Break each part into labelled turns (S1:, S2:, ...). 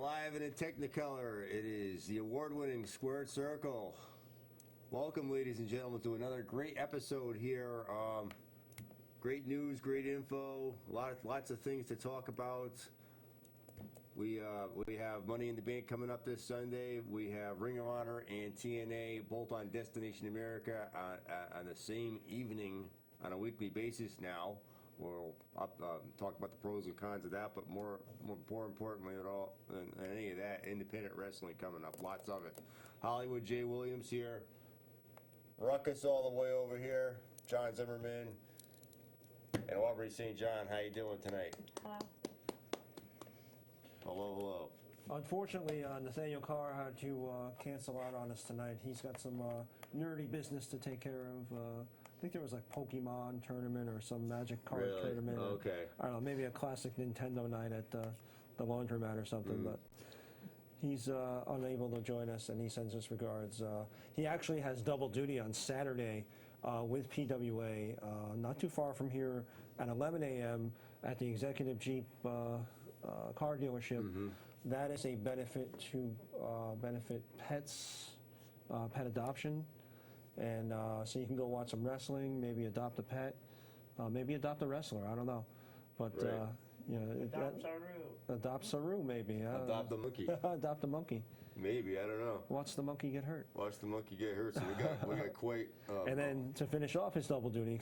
S1: live in a Technicolor. It is the award-winning Squared Circle. Welcome, ladies and gentlemen, to another great episode here. Great news, great info, lots of things to talk about. We have Money in the Bank coming up this Sunday. We have Ring of Honor and TNA both on Destination America on the same evening on a weekly basis now. We'll talk about the pros and cons of that, but more importantly than any of that, independent wrestling coming up. Lots of it. Hollywood J. Williams here. Ruckus all the way over here. John Zimmerman. And Aubrey St. John. How you doing tonight?
S2: Hello.
S1: Hello.
S3: Unfortunately, Nathaniel Carr had to cancel out on us tonight. He's got some nerdy business to take care of. I think there was like Pokemon tournament or some Magic card tournament.
S1: Okay.
S3: Or, I don't know, maybe a classic Nintendo night at the laundromat or something. But he's unable to join us, and he sends us regards. He actually has double duty on Saturday with PWA, not too far from here, at 11 a.m. at the Executive Jeep car dealership. That is a benefit to benefit pets, pet adoption. And so you can go watch some wrestling, maybe adopt a pet, maybe adopt a wrestler, I don't know. But,
S1: Right.
S2: Adopt Saru.
S3: Adopt Saru, maybe.
S1: Adopt the monkey.
S3: Adopt a monkey.
S1: Maybe, I don't know.
S3: Watch the monkey get hurt.
S1: Watch the monkey get hurt. So we got quite.
S3: And then to finish off his double duty,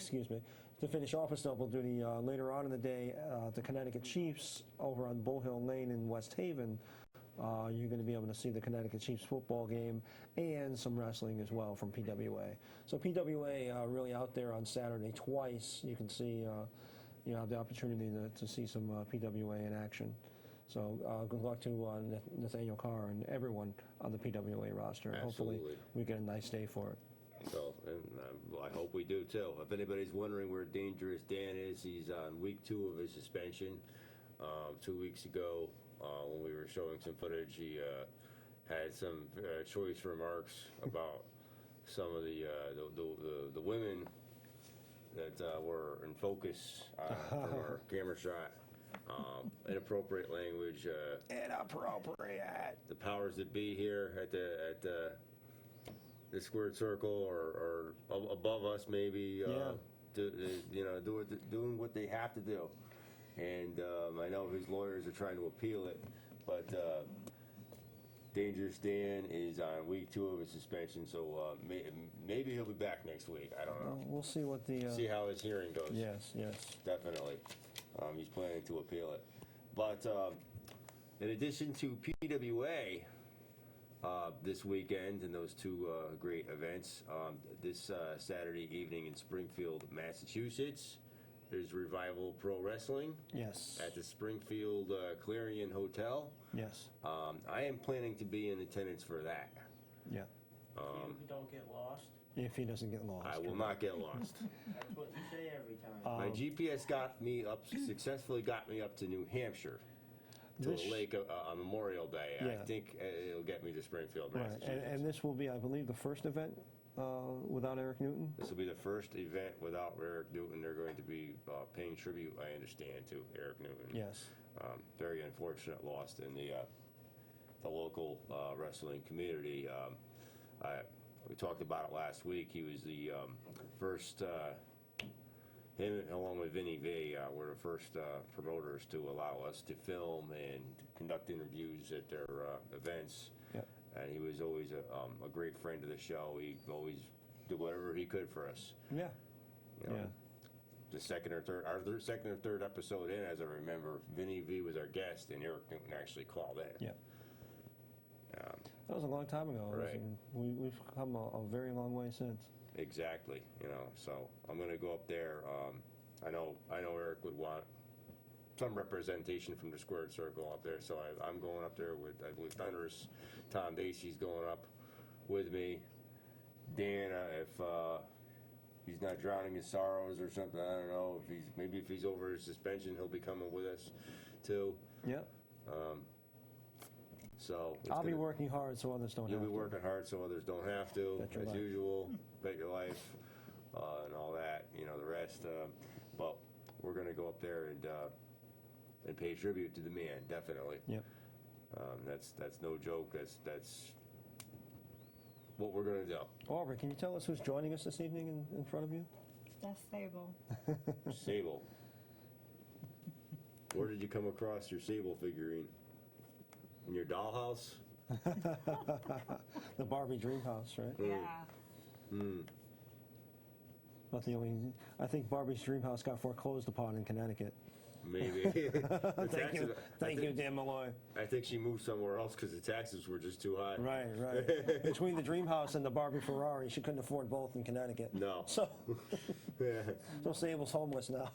S3: later on in the day, the Connecticut Chiefs over on Bull Hill Lane in West Haven, you're going to be able to see the Connecticut Chiefs football game and some wrestling as well from PWA. So PWA really out there on Saturday twice. You can see, you have the opportunity to see some PWA in action. So good luck to Nathaniel Carr and everyone on the PWA roster.
S1: Absolutely.
S3: Hopefully we get a nice day for it.
S1: So, and I hope we do too. If anybody's wondering where Dangerous Dan is, he's on week 2 of his suspension. 2 weeks ago, when we were showing some footage, he had some choice remarks about some of the women that were in focus from our camera shot. Inappropriate language.
S3: Inappropriate.
S1: The powers that be here at the Squared Circle or above us, maybe. Doing what they have to do. And I know his lawyers are trying to appeal it, but Dangerous Dan is on week 2 of his suspension, so maybe he'll be back next week. I don't know.
S3: We'll see what
S1: see how his hearing goes.
S3: Yes.
S1: Definitely. He's planning to appeal it. But in addition to PWA this weekend and those 2 great events, this Saturday evening in Springfield, Massachusetts, there's Revival Pro Wrestling.
S3: Yes.
S1: At the Springfield Clarion Hotel.
S3: Yes.
S1: I am planning to be in attendance for that.
S3: Yeah.
S2: You don't get lost.
S3: If he doesn't get lost.
S1: I will not get lost.
S2: That's what you say every time.
S1: My GPS successfully got me up to New Hampshire, to the lake on Memorial Day.
S3: Yeah.
S1: I think it'll get me to Springfield,
S3: Right.
S1: Massachusetts.
S3: And this will be, I believe, the first event without Eric Newton.
S1: This will be the first event without Eric Newton. They're going to be paying tribute, I understand, to Eric Newton.
S3: Yes.
S1: Very unfortunate loss in the local wrestling community. We talked about it last week. He was the first, him along with Vinny V were the first promoters to allow us to film and conduct interviews at their events.
S3: Yep.
S1: And he was always a great friend of the show. He always did whatever he could for us.
S3: Yeah.
S1: You know,
S3: Yeah.
S1: The second or third episode in, as I remember, Vinny V was our guest, and Eric Newton actually called in.
S3: Yeah. That was a long time ago.
S1: Right.
S3: We've come a very long way since.
S1: Exactly. So I'm going to go up there. I know Eric would want some representation from the Squared Circle up there, so I'm going up there with, I believe, Thunderous Tom Bassey's going up with me. Dan, if he's not drowning his sorrows or something, I don't know. If he's over his suspension, he'll be coming with us too.
S3: Yeah.
S1: So
S3: I'll be working hard so others don't have to.
S1: You'll be working hard so others don't have to,
S3: Bet your
S1: as
S3: life.
S1: usual. Bet your life, and all that. The rest. But we're going to go up there and pay tribute to the man, definitely.
S3: Yep.
S1: That's no joke. That's what we're gonna do.
S3: Aubrey, can you tell us who's joining us this evening in front of you?
S4: That's Sable.
S1: Sable. Where did you come across your Sable figurine? In your dollhouse?
S3: The Barbie Dream House, right?
S4: Yeah.
S3: But I think Barbie's Dream House got foreclosed upon in Connecticut.
S1: Maybe.
S3: Thank you, Dan Malloy.
S1: I think she moved somewhere else because the taxes were just too high.
S3: Right. Between the Dream House and the Barbie Ferrari, she couldn't afford both in Connecticut.
S1: No.
S3: So,
S1: Yeah.
S3: so Sable's homeless now.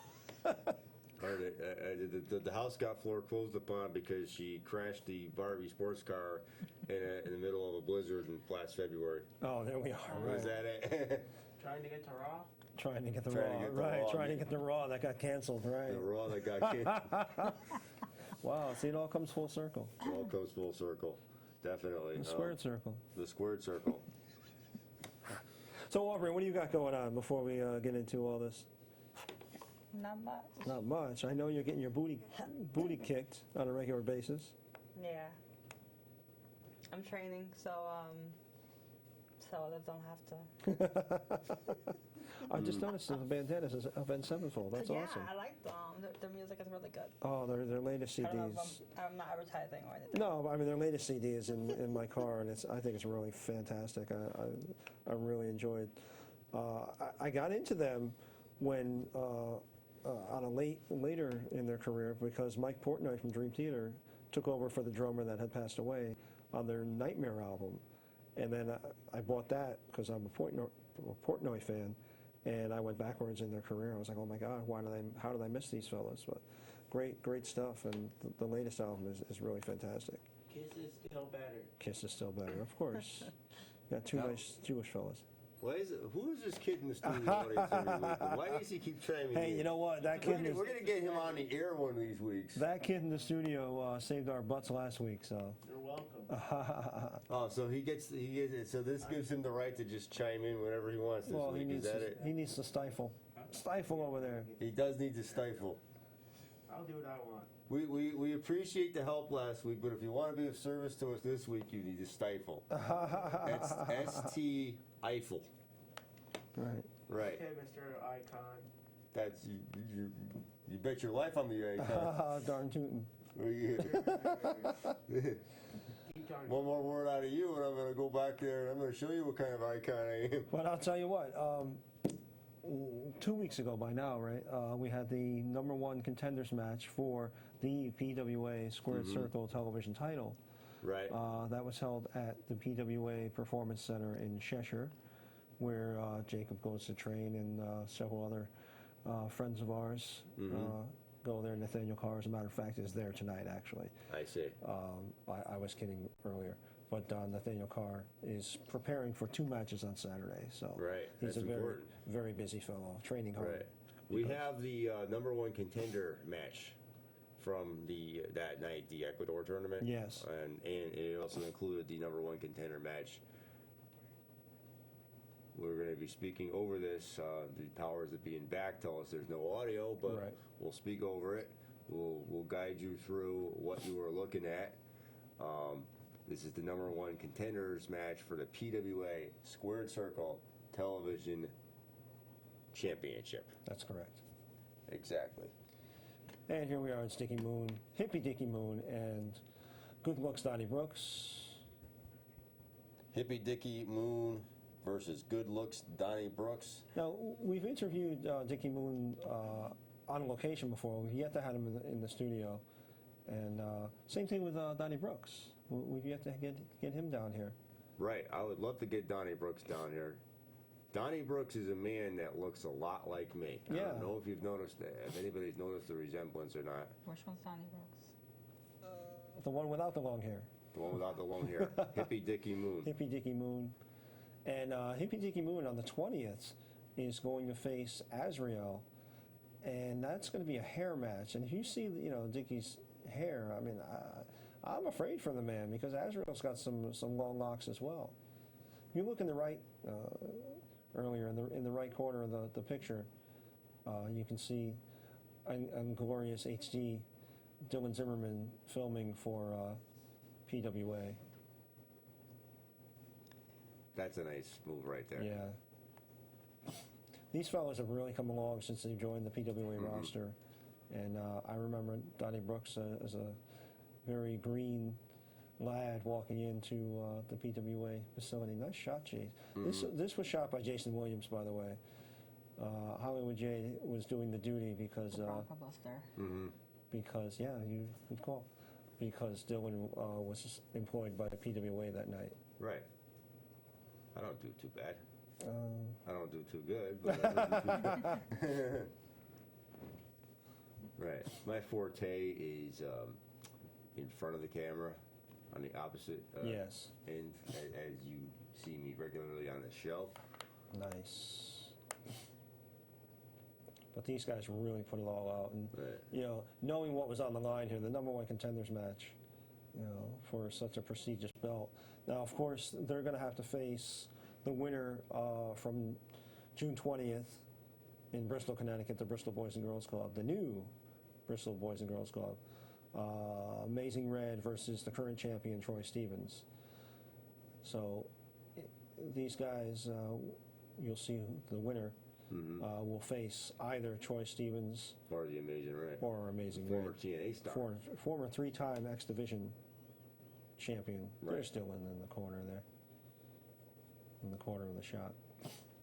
S1: The house got foreclosed upon because she crashed the Barbie sports car in the middle of a blizzard in last February.
S3: Oh, there we are. Right.
S1: Is that it?
S2: Trying to get to Raw?
S3: Trying to get the
S1: Trying to
S3: Raw.
S1: get the
S3: Right.
S1: Raw.
S3: Trying to get the Raw that got canceled. Right.
S1: The Raw that got canceled.
S3: Wow. See, it all comes full circle.
S1: It all comes full circle. Definitely.
S3: The squared circle.
S1: The squared circle.
S3: So, Aubrey, what do you got going on before we get into all this?
S4: Not much.
S3: Not much. I know you're getting your booty kicked on a regular basis.
S4: Yeah. I'm training, so others don't have to.
S3: I just noticed that the bandanas is Avenged Sevenfold. That's
S4: yeah,
S3: awesome.
S4: I like them. Their music is really good.
S3: Oh, their latest
S4: I don't know
S3: CDs.
S4: if I'm not advertising or anything.
S3: No, but I mean their latest CD is in my car, and I think it's really fantastic. I really enjoyed. I got into them when later in their career because Mike Portnoy from Dream Theater took over for the drummer that had passed away on their Nightmare album, and then I bought that because I'm a Portnoy fan, and I went backwards in their career. I was like, oh my God, how did I miss these fellas? But great stuff, and the latest album is really fantastic.
S2: Kiss is still better.
S3: Kiss is still better, of course. Got two
S1: No.
S3: nice Jewish fellas.
S1: Who is this kid in the studio audience every week? Why does he keep chiming in?
S3: Hey, you know what? That
S1: We're
S3: kid
S1: gonna get him on the air one of these weeks.
S3: That kid in the studio saved our butts last week, so.
S2: You're welcome.
S1: Oh, so he gets it. So this gives him the right to just chime in whenever he wants this
S3: Well,
S1: week. Is that it?
S3: he needs to stifle over there.
S1: He does need to stifle.
S2: I'll do what I want.
S1: We appreciate the help last week, but if you want to be of service to us this week, you need to stifle. That's ST Eiffel.
S3: Right.
S1: Right.
S2: Okay, Mr. Icon.
S1: That's you bet your life on the icon.
S3: Darn tootin'.
S2: Keep talking.
S1: One more word out of you, and I'm going to go back there and I'm going to show you what kind of icon I am.
S3: But I'll tell you what. 2 weeks ago by now, right? We had the #1 contenders match for the PWA Squared Circle television title.
S1: Right.
S3: That was held at the PWA Performance Center in Cheshire, where Jacob goes to train, and several other friends of ours go there. Nathaniel Carr, as a matter of fact, is there tonight, actually.
S1: I see.
S3: I was kidding earlier. But Nathaniel Carr is preparing for 2 matches on Saturday. So
S1: Right,
S3: he's
S1: that's
S3: a very,
S1: important.
S3: very busy fellow, training hard.
S1: Right. We have the #1 contender match from that night, the Ecuador tournament.
S3: Yes.
S1: And it also included the #1 contender match. We're going to be speaking over this. The powers that be in back tell us there's no audio, but
S3: Right.
S1: we'll speak over it. We'll guide you through what you are looking at. This is the #1 contenders match for the PWA Squared Circle Television Championship.
S3: That's correct.
S1: Exactly.
S3: And here we are, it's Dickie Moon, Hippie Dickie Moon, and Good Looks Donnie Brooks.
S1: Hippie Dickie Moon versus Good Looks Donnie Brooks.
S3: Now, we've interviewed Dickie Moon on location before. We've yet to have him in the studio. And same thing with Donnie Brooks. We've yet to get him down here.
S1: Right. I would love to get Donnie Brooks down here. Donnie Brooks is a man that looks a lot like me. I
S3: Yeah.
S1: don't know if you've noticed that, if anybody's noticed the resemblance or not.
S4: Which one's Donnie Brooks?
S3: The one without the long hair.
S1: The one without the long hair. Hippie Dickie Moon.
S3: Hippie Dickie Moon. And Hippie Dickie Moon on the 20th is going to face Azrael. And that's going to be a hair match. And if you see, Dickie's hair, I mean, I'm afraid for the man because Azrael's got some long locks as well. If you look in the right, earlier in the right corner of the picture, you can see on glorious HD Dylan Zimmerman filming for PWA.
S1: That's a nice move right there.
S3: Yeah. These fellas have really come along since they joined the PWA roster. And I remember Donnie Brooks as a very green lad walking into the PWA facility. Nice shot, Jay. This was shot by Jason Williams, by the way. Hollywood J was doing the duty because
S4: Bronco Buster.
S3: because yeah, you good call. Because Dylan was employed by the PWA that night.
S1: Right. I don't do too bad. I don't do too good, but I don't do too bad. Right. My forte is in front of the camera, on the opposite
S3: Yes.
S1: end, as you see me regularly on the shelf.
S3: Nice. But these guys really put it all out, and
S1: Right.
S3: you know, knowing what was on the line here, the #1 contenders match, you know, for such a prestigious belt. Now, of course, they're going to have to face the winner from June 20th in Bristol, Connecticut, the Bristol Boys and Girls Club, the new Bristol Boys and Girls Club. Amazing Red versus the current champion, Troy Stevens. So these guys, you'll see the winner will face either Troy Stevens
S1: Or the Amazing Red.
S3: or Amazing
S1: Former
S3: Red.
S1: TNA star.
S3: Former three-time X Division champion. They're
S1: Right.
S3: still in the corner there. In the corner of the shot.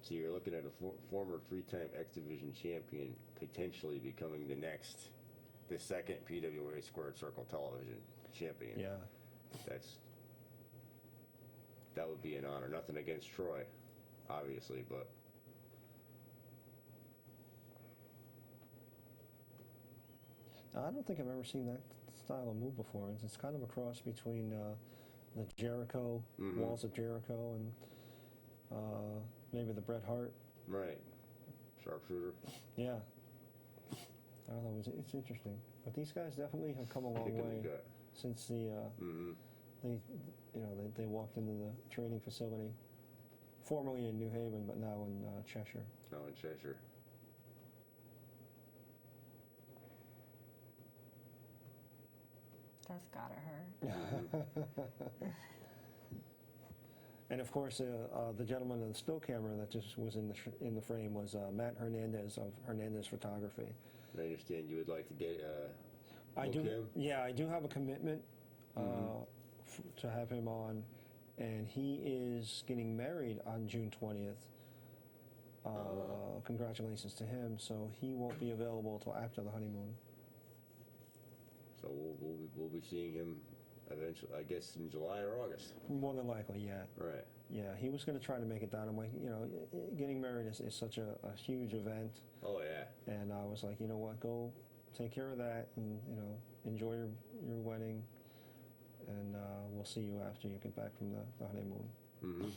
S1: So you're looking at a former three-time X Division champion potentially becoming the second PWA Squared Circle Television champion.
S3: Yeah.
S1: That would be an honor. Nothing against Troy, obviously, but
S3: I don't think I've ever seen that style of move before. It's kind of a cross between the Jericho, Walls of Jericho, and maybe the Bret Hart.
S1: right. Sharpshooter.
S3: Yeah. I don't know. It's interesting. But these guys definitely have come a long
S1: Kick in
S3: way
S1: the gut.
S3: since they walked into the training facility, formerly in New Haven, but now in Cheshire.
S1: No, in Cheshire.
S4: That's gotta hurt.
S3: And of course, the gentleman in the still camera that just was in the frame was Matt Hernandez of Hernandez Photography.
S1: I understand you would like to get
S3: I
S1: book
S3: do.
S1: him?
S3: Yeah, I do have a commitment to have him on, and he is getting married on June 20th. Congratulations to him. So he won't be available until after the honeymoon.
S1: So we'll be seeing him eventually, I guess, in July or August.
S3: More than likely, yeah.
S1: Right.
S3: Yeah, he was going to try to make it down. I'm like, you know, getting married is such a huge event.
S1: Oh, yeah.
S3: And I was like, you know what, go take care of that and, you know, enjoy your wedding. And we'll see you after you get back from the honeymoon.
S1: Mm-hmm.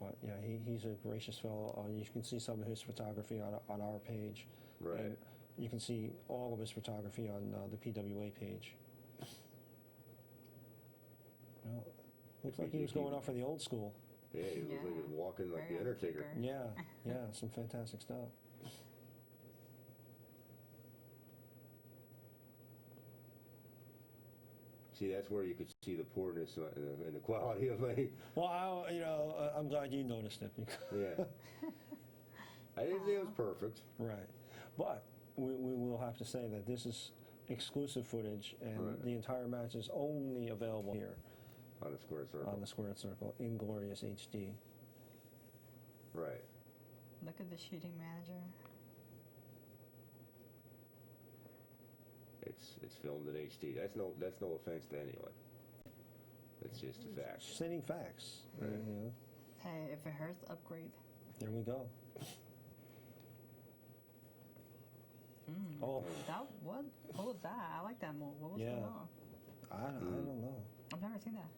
S3: But yeah, he's a gracious fellow. You can see some of his photography on our page.
S1: Right.
S3: And you can see all of his photography on the PWA page. Well, looks like he was going out for the old school.
S1: Yeah, he looks like he was walking like the
S4: Very
S1: Undertaker.
S4: Undertaker.
S3: Yeah, yeah, some fantastic stuff.
S1: See, that's where you could see the poorness and the quality of my.
S3: Well, I'm glad you noticed it. Because
S1: Yeah. I didn't say it was perfect.
S3: right. But we will have to say that this is exclusive footage, and
S1: Right.
S3: the entire match is only available here
S1: On the Square Circle.
S3: on the Squared Circle in glorious HD.
S1: Right.
S4: Look at the shooting manager.
S1: It's filmed in HD. That's no offense to anyone. That's just a fact.
S3: Stating facts.
S1: Right.
S3: You know,
S4: Hey, if it hurts, upgrade.
S3: there we go. Oh,
S4: What was that? I like that move. What was
S3: Yeah.
S4: going on?
S3: I don't know.
S4: I've never seen that.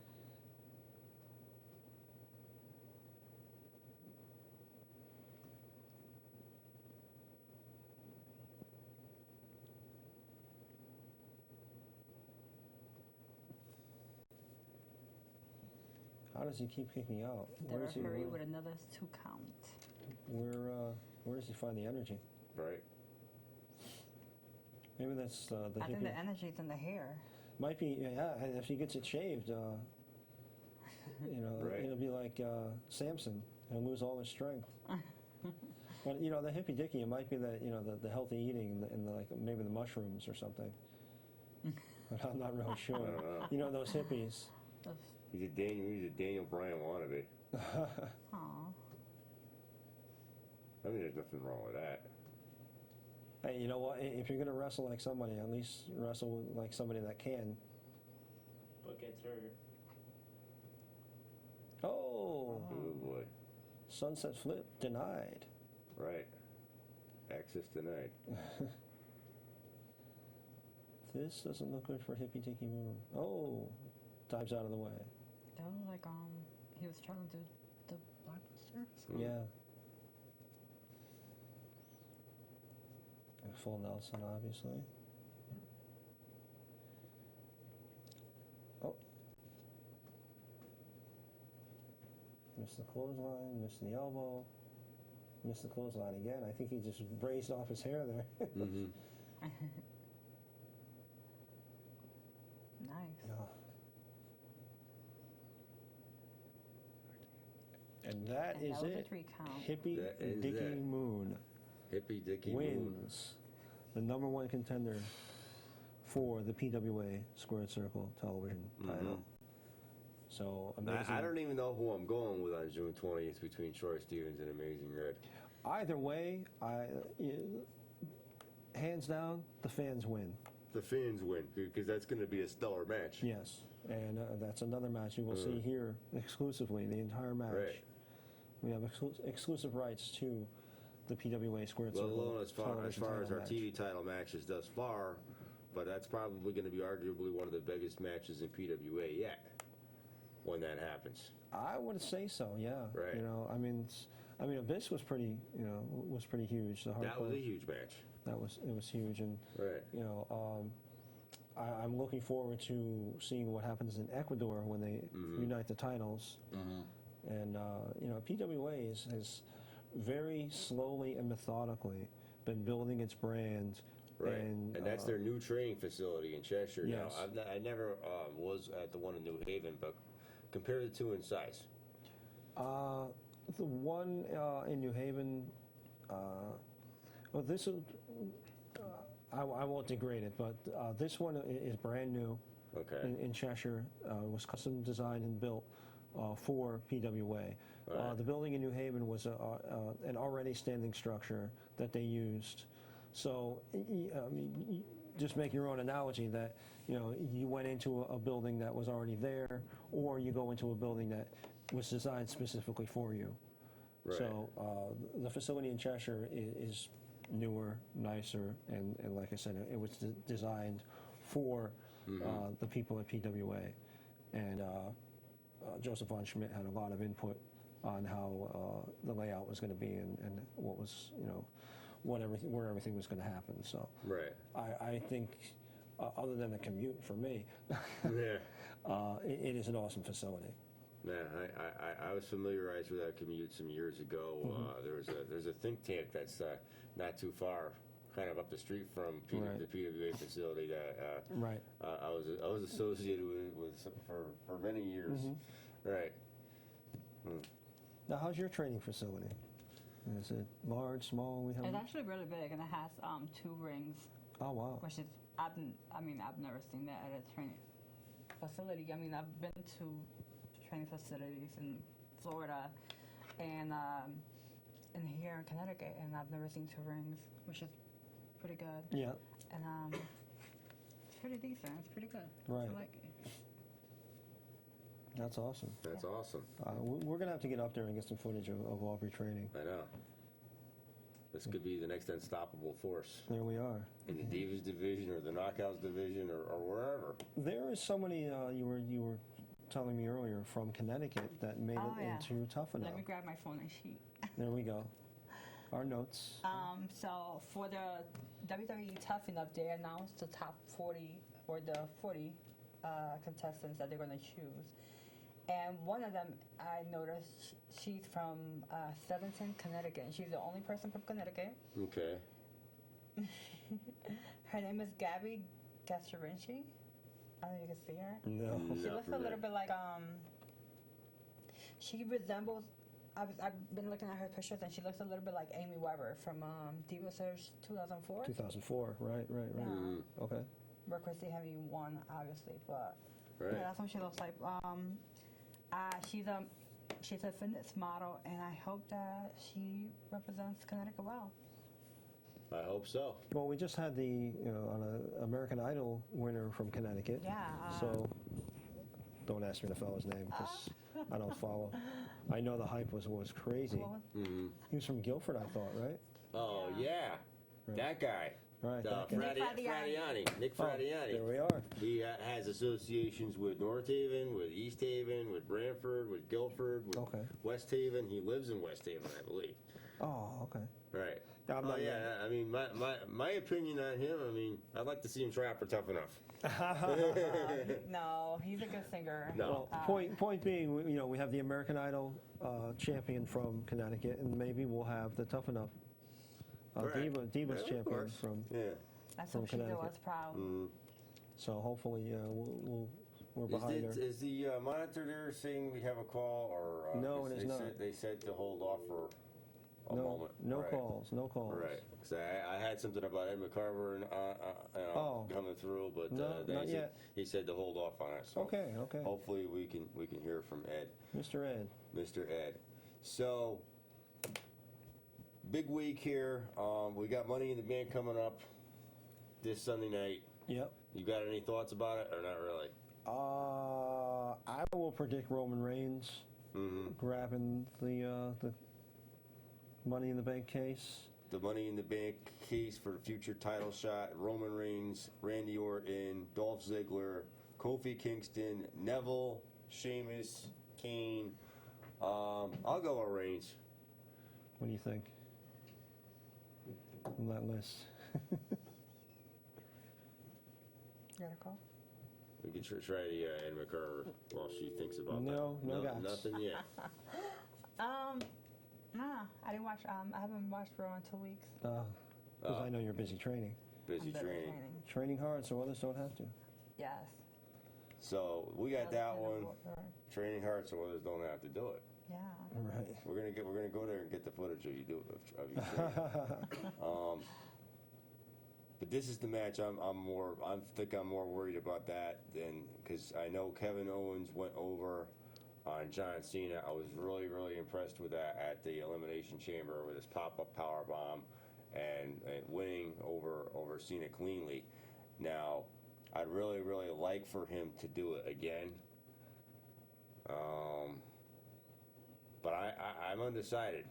S3: How does he keep kicking out?
S4: The referee with another 2 count.
S3: Where does he find the energy?
S1: Right.
S3: Maybe that's the
S4: I think
S3: hippie.
S4: the energy's in the hair.
S3: Might be, yeah, and if he gets it shaved,
S1: Right.
S3: it'll be like Samson. He'll lose all his strength. But, the hippy dicky, it might be that, the healthy eating and the, like, maybe the mushrooms or something. But I'm not really sure.
S1: I don't know.
S3: Those hippies.
S1: He's a Daniel Bryan wannabe.
S4: Aw.
S1: I mean, there's nothing wrong with that.
S3: Hey, you know what? If you're going to wrestle like somebody, at least wrestle like somebody that can.
S2: But gets hurt.
S3: Oh,
S1: Oh boy.
S3: sunset flip denied.
S1: Right. Access denied.
S3: This doesn't look good for hippy dicky moon. Oh, dives out of the way.
S4: That was like he was trying to do the blockbuster.
S1: Hmm.
S3: Yeah. And full Nelson, obviously. Oh. Missed the clothesline, missed the elbow, missed the clothesline again. I think he just braised off his hair there.
S1: Mm-hmm.
S4: Nice.
S3: Yeah. And that
S4: And
S3: is
S4: that was a
S3: it.
S4: 3 count.
S3: Hippy
S1: That is
S3: Dicky
S1: it.
S3: Moon
S1: Hippy Dicky Moon.
S3: wins the #1 contender for the PWA Squared Circle television title. So amazing.
S1: I don't even know who I'm going with on June 20th between Troy Stevens and Amazing Red.
S3: Either way, hands down, the fans win.
S1: The fans win because that's going to be a stellar match.
S3: Yes, and that's another match you will see here exclusively, the entire match.
S1: Right.
S3: We have exclusive rights to the PWA Squared
S1: Let
S3: Circle
S1: alone as far
S3: television
S1: as
S3: title
S1: our
S3: match.
S1: TV title matches thus far, but that's probably going to be arguably one of the biggest matches in PWA yet when that happens.
S3: I would say so, yeah.
S1: Right.
S3: Abyss was pretty, was pretty huge. The
S1: That was
S3: hardcore-
S1: a huge match.
S3: it was huge, and
S1: Right.
S3: I'm looking forward to seeing what happens in Ecuador when they unite the titles. And PWA has very slowly and methodically been building its brand.
S1: Right,
S3: And
S1: that's their new training facility in Cheshire
S3: Yes.
S1: now. I never was at the one in New Haven, but compare the two in size.
S3: The one in New Haven, well, this is, I won't degrade it, but this one is brand new
S1: Okay.
S3: in Cheshire. Was custom designed and built for PWA.
S1: Right.
S3: The building in New Haven was an already standing structure that they used. So, just make your own analogy that, you went into a building that was already there, or you go into a building that was designed specifically for you.
S1: Right.
S3: So, the facility in Cheshire is newer, nicer, and like I said, it was designed for the people at PWA. And Joseph von Schmidt had a lot of input on how the layout was going to be and what was, where everything was going to happen. So
S1: Right.
S3: I think, other than the commute for me,
S1: Yeah.
S3: it is an awesome facility.
S1: Yeah, I was familiarized with that commute some years ago. There's a think tank that's not too far, kind of up the street from
S3: Right.
S1: the PWA facility that
S3: Right.
S1: I was associated with for many years. Right.
S3: Now, how's your training facility? Is it large, small? We
S4: It's
S3: have.
S4: actually really big, and it has 2 rings,
S3: Oh wow.
S4: which is I've never seen that at a training facility. I mean, I've been to training facilities in Florida and here in Connecticut, and I've never seen 2 rings, which is pretty good.
S3: Yeah.
S4: And it's pretty decent. It's pretty good.
S3: Right.
S4: I like it.
S3: That's awesome.
S1: That's awesome.
S3: We're gonna have to get up there and get some footage of Aubrey training.
S1: I know. This could be the next unstoppable force
S3: There we are.
S1: in the Divas division or the Knockouts division or wherever.
S3: There is somebody you were telling me earlier from Connecticut that made
S4: Oh,
S3: it
S4: yeah.
S3: into Tough Enough.
S4: Let me grab my phone and sheet.
S3: There we go. Our notes.
S4: So for the WWE Tough Enough, they announced the top 40 or the 40 contestants that they're going to choose. And one of them, I noticed, she's from Steventon, Connecticut. And she's the only person from Connecticut.
S1: Okay.
S4: Her name is Gabby Gasparinci. I don't know if you can see her.
S3: No.
S4: She
S1: Not
S4: looks
S1: from
S4: a little
S1: there.
S4: bit like she resembles. I've been looking at her pictures, and she looks a little bit like Amy Weber from Diva Search 2004.
S3: 2004. Right.
S4: Yeah.
S3: Okay.
S4: Where Christy Hemme won, obviously, but
S1: Right.
S4: yeah, that's what she looks like. She's a fitness model, and I hope that she represents Connecticut well.
S1: I hope so.
S3: Well, we just had the American Idol winner from Connecticut.
S4: Yeah.
S3: So don't ask me the fellow's name because I don't follow. I know the hype was crazy.
S4: Well,
S3: He was from Guilford, I thought, right?
S1: Oh, yeah. That guy.
S3: Right. that guy.
S1: Nick
S3: Oh,
S1: Fradiani.
S3: there we are.
S1: He has associations with North Haven, with East Haven, with Branford, with Guilford, with
S3: Okay.
S1: West Haven. He lives in West Haven, I believe.
S3: Oh, okay.
S1: Right.
S3: Yeah, I'm
S1: Oh
S3: not-
S1: yeah. I mean, my opinion on him. I mean, I'd like to see him try out for Tough Enough.
S4: no, he's a good singer.
S1: No.
S3: Well, point being, we have the American Idol champion from Connecticut, and maybe we'll have the Tough Enough
S1: Right.
S3: Divas
S1: Yeah, of
S3: champion
S1: course.
S3: from.
S1: Yeah.
S4: That's
S3: from
S4: what she did
S3: Connecticut.
S4: was proud.
S3: So hopefully, we're behind her.
S1: Is the monitor there saying we have a call, or
S3: No, it is not.
S1: They said to hold off for a
S3: No,
S1: moment.
S3: no
S1: Right.
S3: calls, no calls.
S1: Right. 'Cause I had something about Ed McCarver and
S3: Oh.
S1: coming through, but
S3: No,
S1: then
S3: not
S1: he
S3: yet.
S1: he said to hold off on it. So
S3: Okay.
S1: hopefully we can hear from Ed,
S3: Mr. Ed.
S1: Mr. Ed. So big week here. We got Money in the Bank coming up this Sunday night.
S3: Yep.
S1: You got any thoughts about it or not really?
S3: I will predict Roman Reigns grabbing the Money in the Bank case.
S1: The Money in the Bank case for the future title shot: Roman Reigns, Randy Orton, Dolph Ziggler, Kofi Kingston, Neville, Sheamus, Kane. I'll go with Reigns.
S3: What do you think on that list?
S4: You got a call?
S1: We could try the Ed McCarver while she thinks about
S3: No,
S1: that.
S3: no guys.
S1: Nothing yet.
S4: Nah, I didn't watch. I haven't watched Raw in 2 weeks.
S3: Because I know you're busy training.
S1: Busy
S4: I'm better
S1: training.
S3: Training hard so others don't have to.
S4: Yes.
S1: So we got that one.
S4: Right.
S1: Training hard so others don't have to do it.
S4: Yeah.
S3: Right.
S1: We're gonna go there and get the footage of you of you training. But this is the match I think I'm more worried about that than, because I know Kevin Owens went over on John Cena. I was really impressed with that at the Elimination Chamber with his pop-up power bomb and winning over Cena cleanly. Now, I'd really like for him to do it again. But I'm undecided.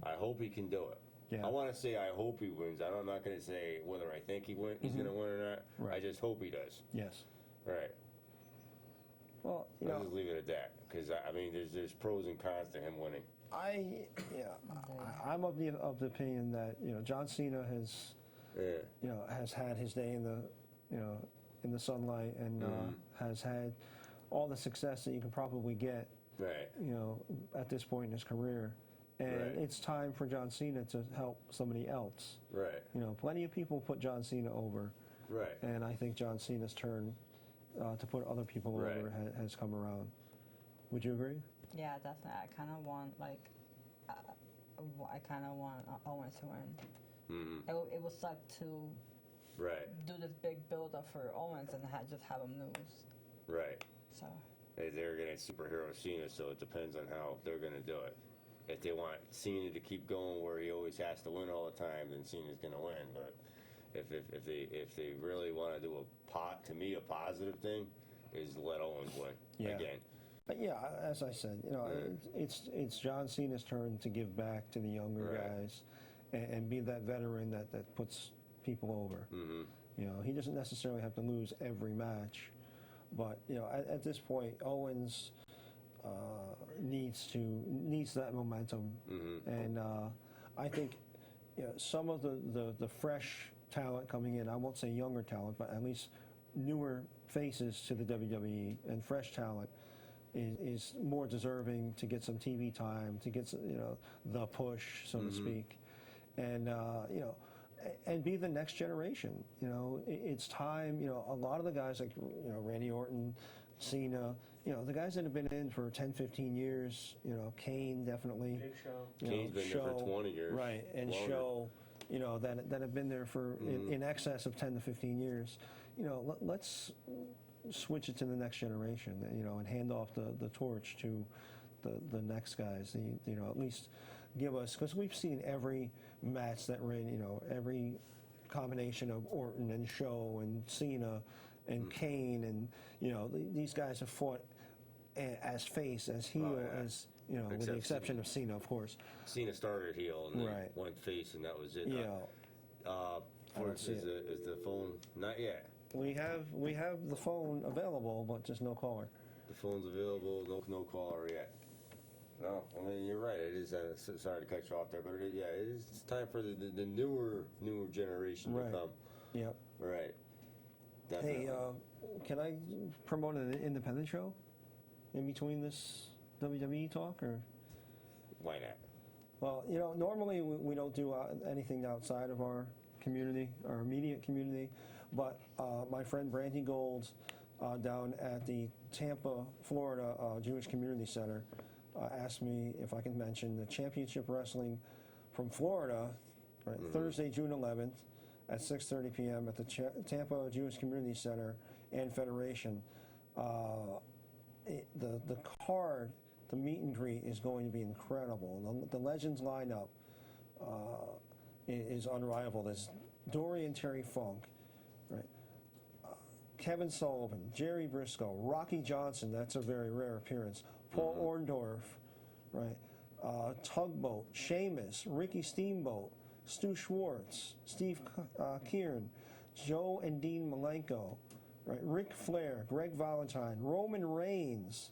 S1: I hope he can do it.
S3: Yeah.
S1: I want to say I hope he wins. I'm not going to say whether I think he's going to win or not.
S3: Right.
S1: I just hope he does.
S3: Yes.
S1: Right.
S3: Well,
S1: I'll just leave it at that, because I mean, there's pros and cons to him winning.
S3: I'm of the opinion that John Cena has
S1: Yeah.
S3: has had his day in the sunlight and has had all the success that you can probably get
S1: Right.
S3: at this point in his career. And
S1: Right.
S3: it's time for John Cena to help somebody else.
S1: Right.
S3: Plenty of people put John Cena over,
S1: Right.
S3: and I think John Cena's turn to put other people
S1: Right.
S3: over has come around. Would you agree?
S4: Yeah, definitely. I kind of want Owens to win. It would suck to
S1: Right.
S4: do this big build up for Owens and just have him lose.
S1: Right.
S4: So
S1: They're going to superhero Cena, so it depends on how they're going to do it. If they want Cena to keep going where he always has to win all the time, then Cena's going to win. But if they really want to do to me a positive thing, is let Owens win again.
S3: But yeah, as I said, it's John Cena's turn to give back to the younger
S1: Right.
S3: guys and be that veteran that puts people over. He doesn't necessarily have to lose every match, but at this point, Owens needs that momentum, and I think some of the fresh talent coming in, I won't say younger talent, but at least newer faces to the WWE and fresh talent is more deserving to get some TV time, to get the push, so to speak. And and be the next generation. You know, it's time. You know, a lot of the guys like Randy Orton, Cena. You know, the guys that have been in for 10, 15 years. You know, Kane definitely.
S2: Big Show.
S1: Kane's been there for 20 years.
S3: Right, and
S1: longer.
S3: Show. You know, that have been there for in excess of 10 to 15 years. You know, let's switch it to the next generation. You know, and hand off the torch to the next guys. You know, at least give us, because we've seen every match that we're in. You know, every combination of Orton and Show and Cena and Kane, and you know these guys have fought as face, as heel, as you know, with the exception of Cena, of course.
S1: Cena started heel and then
S3: Right.
S1: went face, and that was it.
S3: Yeah.
S1: Is the phone not yet?
S3: We have the phone available, but just no caller.
S1: The phone's available, no caller yet. No, I mean you're right. It is. Sorry to cut you off there, but it is. It's time for the newer generation
S3: Right.
S1: to come.
S3: Yep.
S1: Right. Definitely.
S3: Hey, can I promote an independent show in between this WWE talk, or?
S1: Why not?
S3: Well, you know, normally we don't do anything outside of our community, our immediate community, but my friend Brandy Gold down at the Tampa, Florida Jewish Community Center asked me if I could mention the Championship Wrestling from Florida, right, Thursday, June 11th at 6:30 p.m. at the Tampa Jewish Community Center and Federation. The card, the meet and greet is going to be incredible. The Legends lineup is unrivaled. It's Dorian Terry Funk, right? Kevin Sullivan, Jerry Briscoe, Rocky Johnson, that's a very rare appearance, Paul Orndorff, right? Tugboat, Sheamus, Ricky Steamboat, Stu Schwartz, Steve Kieran, Joe and Dean Malenko, right? Ric Flair, Greg Valentine, Roman Reigns,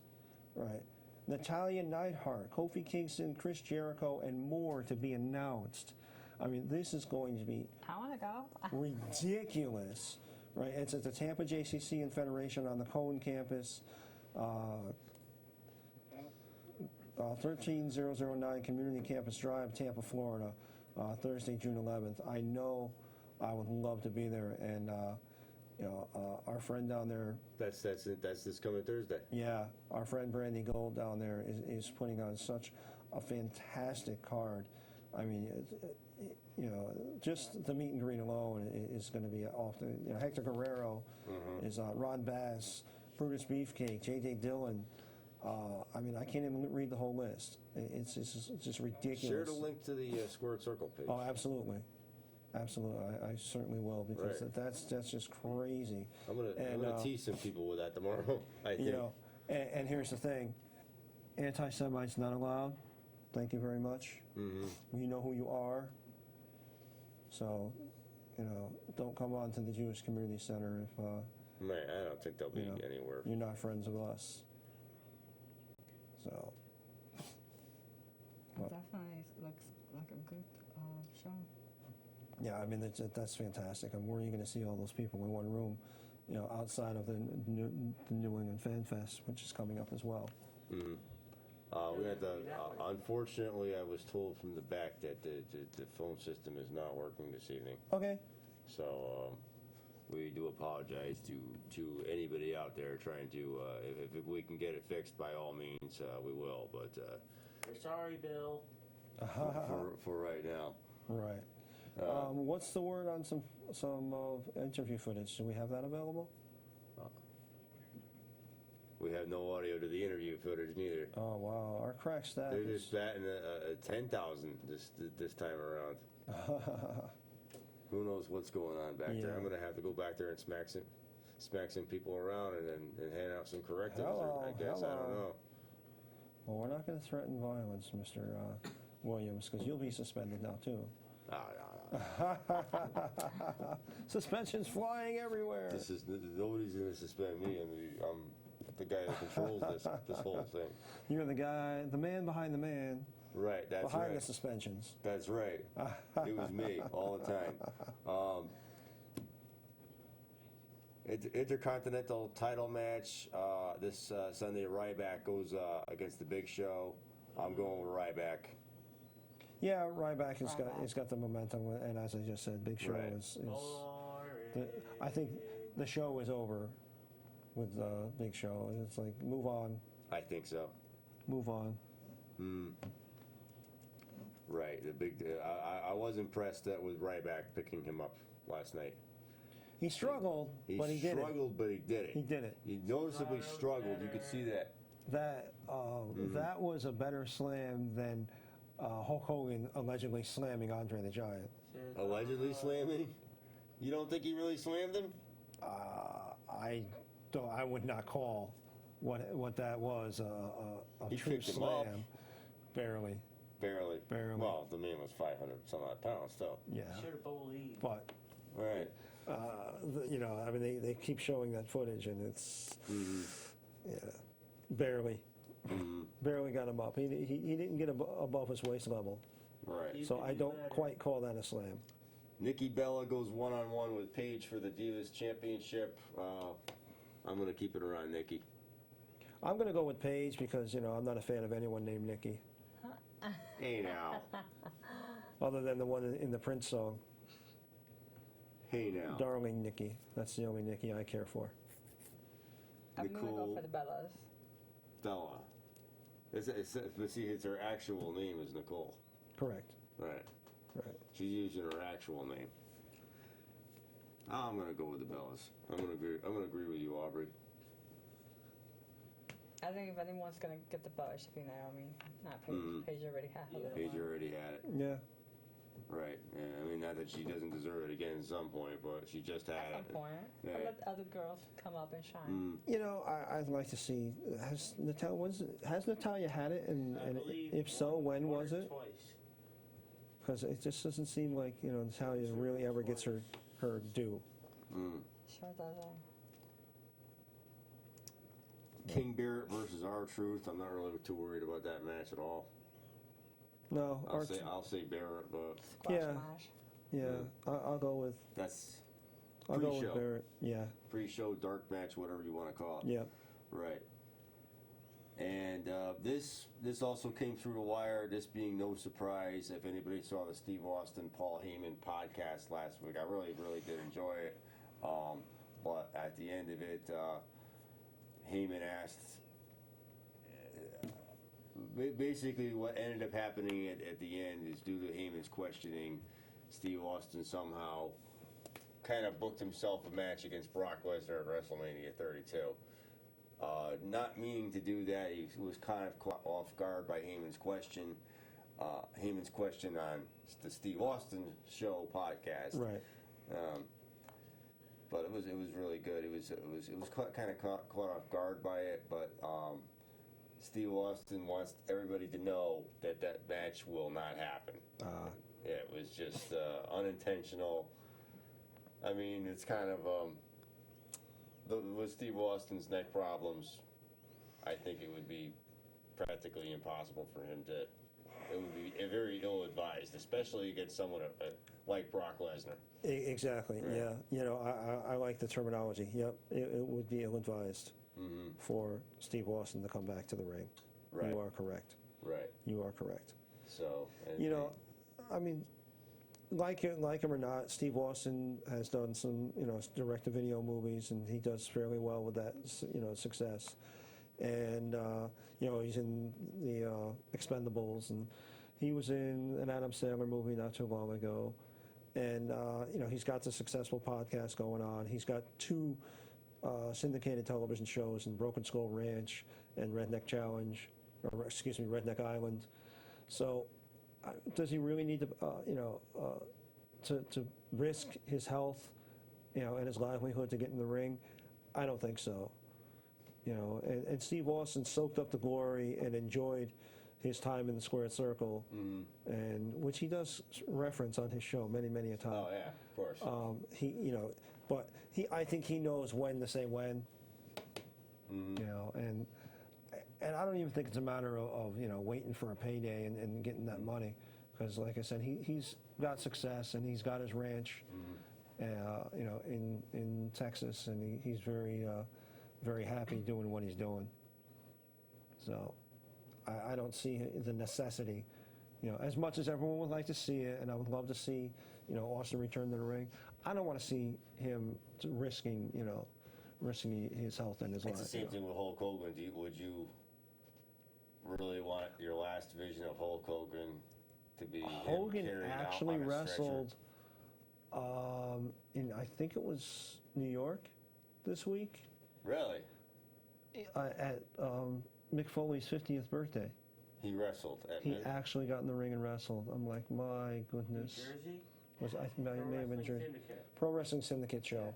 S3: right? Natalia Neidhart, Kofi Kingston, Chris Jericho, and more to be announced. I mean, this is going to be
S4: I want to go.
S3: ridiculous, right? It's at the Tampa JCC and Federation on the Cohen campus, 13009 Community Campus Drive, Tampa, Florida, Thursday, June 11th. I know I would love to be there, and you know, our friend down there.
S1: That's this coming Thursday.
S3: Yeah, our friend Brandy Gold down there is putting on such a fantastic card. I mean, you know, just the meet and greet alone is going to be off the. You know, Hector Guerrero is Ron Bass, Brutus Beefcake, J.J. Dillon. I mean, I can't even read the whole list. It's just ridiculous.
S1: Share the link to the Squared Circle page.
S3: Oh, absolutely. Absolutely, I certainly will, because
S1: Right.
S3: that's just crazy.
S1: I'm gonna tease some people with that tomorrow. I think.
S3: You know, and here's the thing: anti-Semites not allowed. Thank you very much. You know who you are. So, you know, don't come on to the Jewish Community Center if
S1: Man, I don't think they'll be anywhere.
S3: you're not friends with us. So,
S4: It definitely looks like a good show.
S3: yeah, I mean that's fantastic. I mean, where are you going to see all those people in one room? You know, outside of the New England Fan Fest, which is coming up as well.
S1: We had unfortunately, I was told from the back that the phone system is not working this evening.
S3: Okay.
S1: So we do apologize to anybody out there trying to. If we can get it fixed, by all means, we will. But
S2: We're sorry, Bill.
S1: for right now,
S3: Right. What's the word on some interview footage? Do we have that available?
S1: we have no audio to the interview footage neither.
S3: Oh wow, our crack staff.
S1: They're
S3: is-
S1: just batting a 10,000 this time around. Who knows what's going on back there?
S3: Yeah.
S1: I'm gonna have to go back there and smack some people around and hand out some correctives. I guess I don't know.
S3: Well, we're not going to threaten violence, Mr. Williams, because you'll be suspended now too. Suspensions flying everywhere.
S1: Nobody's gonna suspend me. I mean, I'm the guy that controls this whole thing.
S3: You're the man behind the man.
S1: Right. That's
S3: behind
S1: right.
S3: the suspensions.
S1: That's right. It was me all the time. Intercontinental title match this Sunday. Ryback goes against the Big Show. I'm going with Ryback.
S3: Yeah, Ryback has
S4: Ryback.
S3: got the momentum, and as I just said, Big Show
S1: Right.
S3: is I think the show is over with Big Show. It's like move on,
S1: I think so.
S3: move on.
S1: Right. The big. I was impressed that with Ryback picking him up last night.
S3: He struggled, but he did it.
S1: struggled, but he did it.
S3: He did it.
S1: He noticeably struggled. You could see that.
S3: That was a better slam than Hulk Hogan allegedly slamming Andre the Giant.
S1: Allegedly slamming. You don't think he really slammed him?
S3: I don't. I would not call what that was a
S1: He
S3: true
S1: picked him
S3: slam.
S1: up.
S3: Barely.
S1: Barely.
S3: Barely.
S1: Well, the man was 500 some odd pounds still.
S3: Yeah.
S2: Should have believed.
S3: But
S1: Right.
S3: I mean, they keep showing that footage, and it's yeah, barely. Barely got him up. He didn't get above his waist level.
S1: Right.
S3: So I don't quite call that a slam.
S1: Nikki Bella goes one-on-one with Paige for the Divas Championship. I'm going to keep it around Nikki.
S3: I'm going to go with Paige because, I'm not a fan of anyone named Nikki,
S1: Hey now.
S3: other than the one in the Prince song,
S1: Hey now.
S3: Darling Nikki. That's the only Nikki I care for.
S4: I'm gonna go
S1: Nicole.
S4: for the Bellas.
S1: Bella. But see, it's her actual name is Nicole.
S3: Correct.
S1: Right.
S3: Right.
S1: She's using her actual name. I'm going to go with the Bellas. I'm going to agree with you, Aubrey.
S4: I think if anyone's gonna get the belt, it should be Naomi, not Paige. Paige already had her. little
S1: Paige
S4: one.
S1: already had it.
S3: Yeah.
S1: Right. Yeah, I mean, not that she doesn't deserve it again at some point, but she just had
S4: At
S1: it.
S4: some point,
S1: Yeah.
S4: but let other girls come up and shine.
S3: I'd like to see, has Natalia had it? And
S2: believe
S3: if so, when
S2: once
S3: was
S2: or
S3: it?
S2: Twice.
S3: Because it just doesn't seem like, Natalia really ever gets her due.
S4: Sure doesn't.
S1: King Barrett versus R-Truth. I'm not really too worried about that match at all.
S3: No,
S1: I'll say Barrett, but
S4: Squash
S3: Yeah.
S4: match.
S3: yeah, I'll go with
S1: I'll
S3: go with
S1: pre-show.
S3: Barrett. Yeah,
S1: Pre-show, dark match, whatever you want to call it.
S3: yeah.
S1: Right. And this also came through the wire, this being no surprise. If anybody saw the Steve Austin, Paul Heyman podcast last week, I really, really did enjoy it. But at the end of it, Heyman asked, basically what ended up happening at the end is due to Heyman's questioning, Steve Austin somehow kind of booked himself a match against Brock Lesnar at WrestleMania 32. Not meaning to do that, he was kind of caught off guard by Heyman's question. Heyman's question on the Steve Austin Show podcast.
S3: Right.
S1: But it was really good. It was kind of caught off guard by it. But Steve Austin wants everybody to know that match will not happen. Yeah, it was just unintentional. I mean, it's kind of with Steve Austin's neck problems, I think it would be practically impossible for him to. It would be very ill-advised, especially against someone like Brock Lesnar.
S3: Exactly.
S1: Right.
S3: Yeah. I like the terminology. Yep. It would be ill-advised for Steve Austin to come back to the ring.
S1: Right.
S3: You are correct.
S1: Right.
S3: You are correct.
S1: So.
S3: I mean, like him or not, Steve Austin has done some, direct-to-video movies, and he does fairly well with that, success. And he's in the Expendables, and he was in an Adam Sandler movie not too long ago. And he's got the successful podcast going on. He's got 2 syndicated television shows in Broken Skull Ranch and Redneck Challenge, or excuse me, Redneck Island. So, does he really need to risk his health, and his livelihood to get in the ring? I don't think so. And Steve Austin soaked up the glory and enjoyed his time in the squared circle, and which he does reference on his show many a time.
S1: Oh yeah, of course.
S3: I think he knows when to say when. And I don't even think it's a matter of waiting for a payday and getting that money, because like I said, he's got success and he's got his ranch, in Texas, and he's very happy doing what he's doing. So I don't see the necessity, as much as everyone would like to see it, and I would love to see, Austin return to the ring, I don't want to see him risking his health and his life.
S1: It's the same thing with Hulk Hogan. Would you really want your last vision of Hulk Hogan to be
S3: Hogan
S1: him
S3: actually
S1: out on a
S3: wrestled in, I think it was New York this week
S1: Really?
S3: at Mick Foley's 50th birthday.
S1: He wrestled at
S3: He
S1: Mick?
S3: actually got in the ring and wrestled. I'm like, my goodness.
S2: Jersey?
S3: May have been Jersey.
S2: Syndicate.
S3: Pro Wrestling Syndicate show.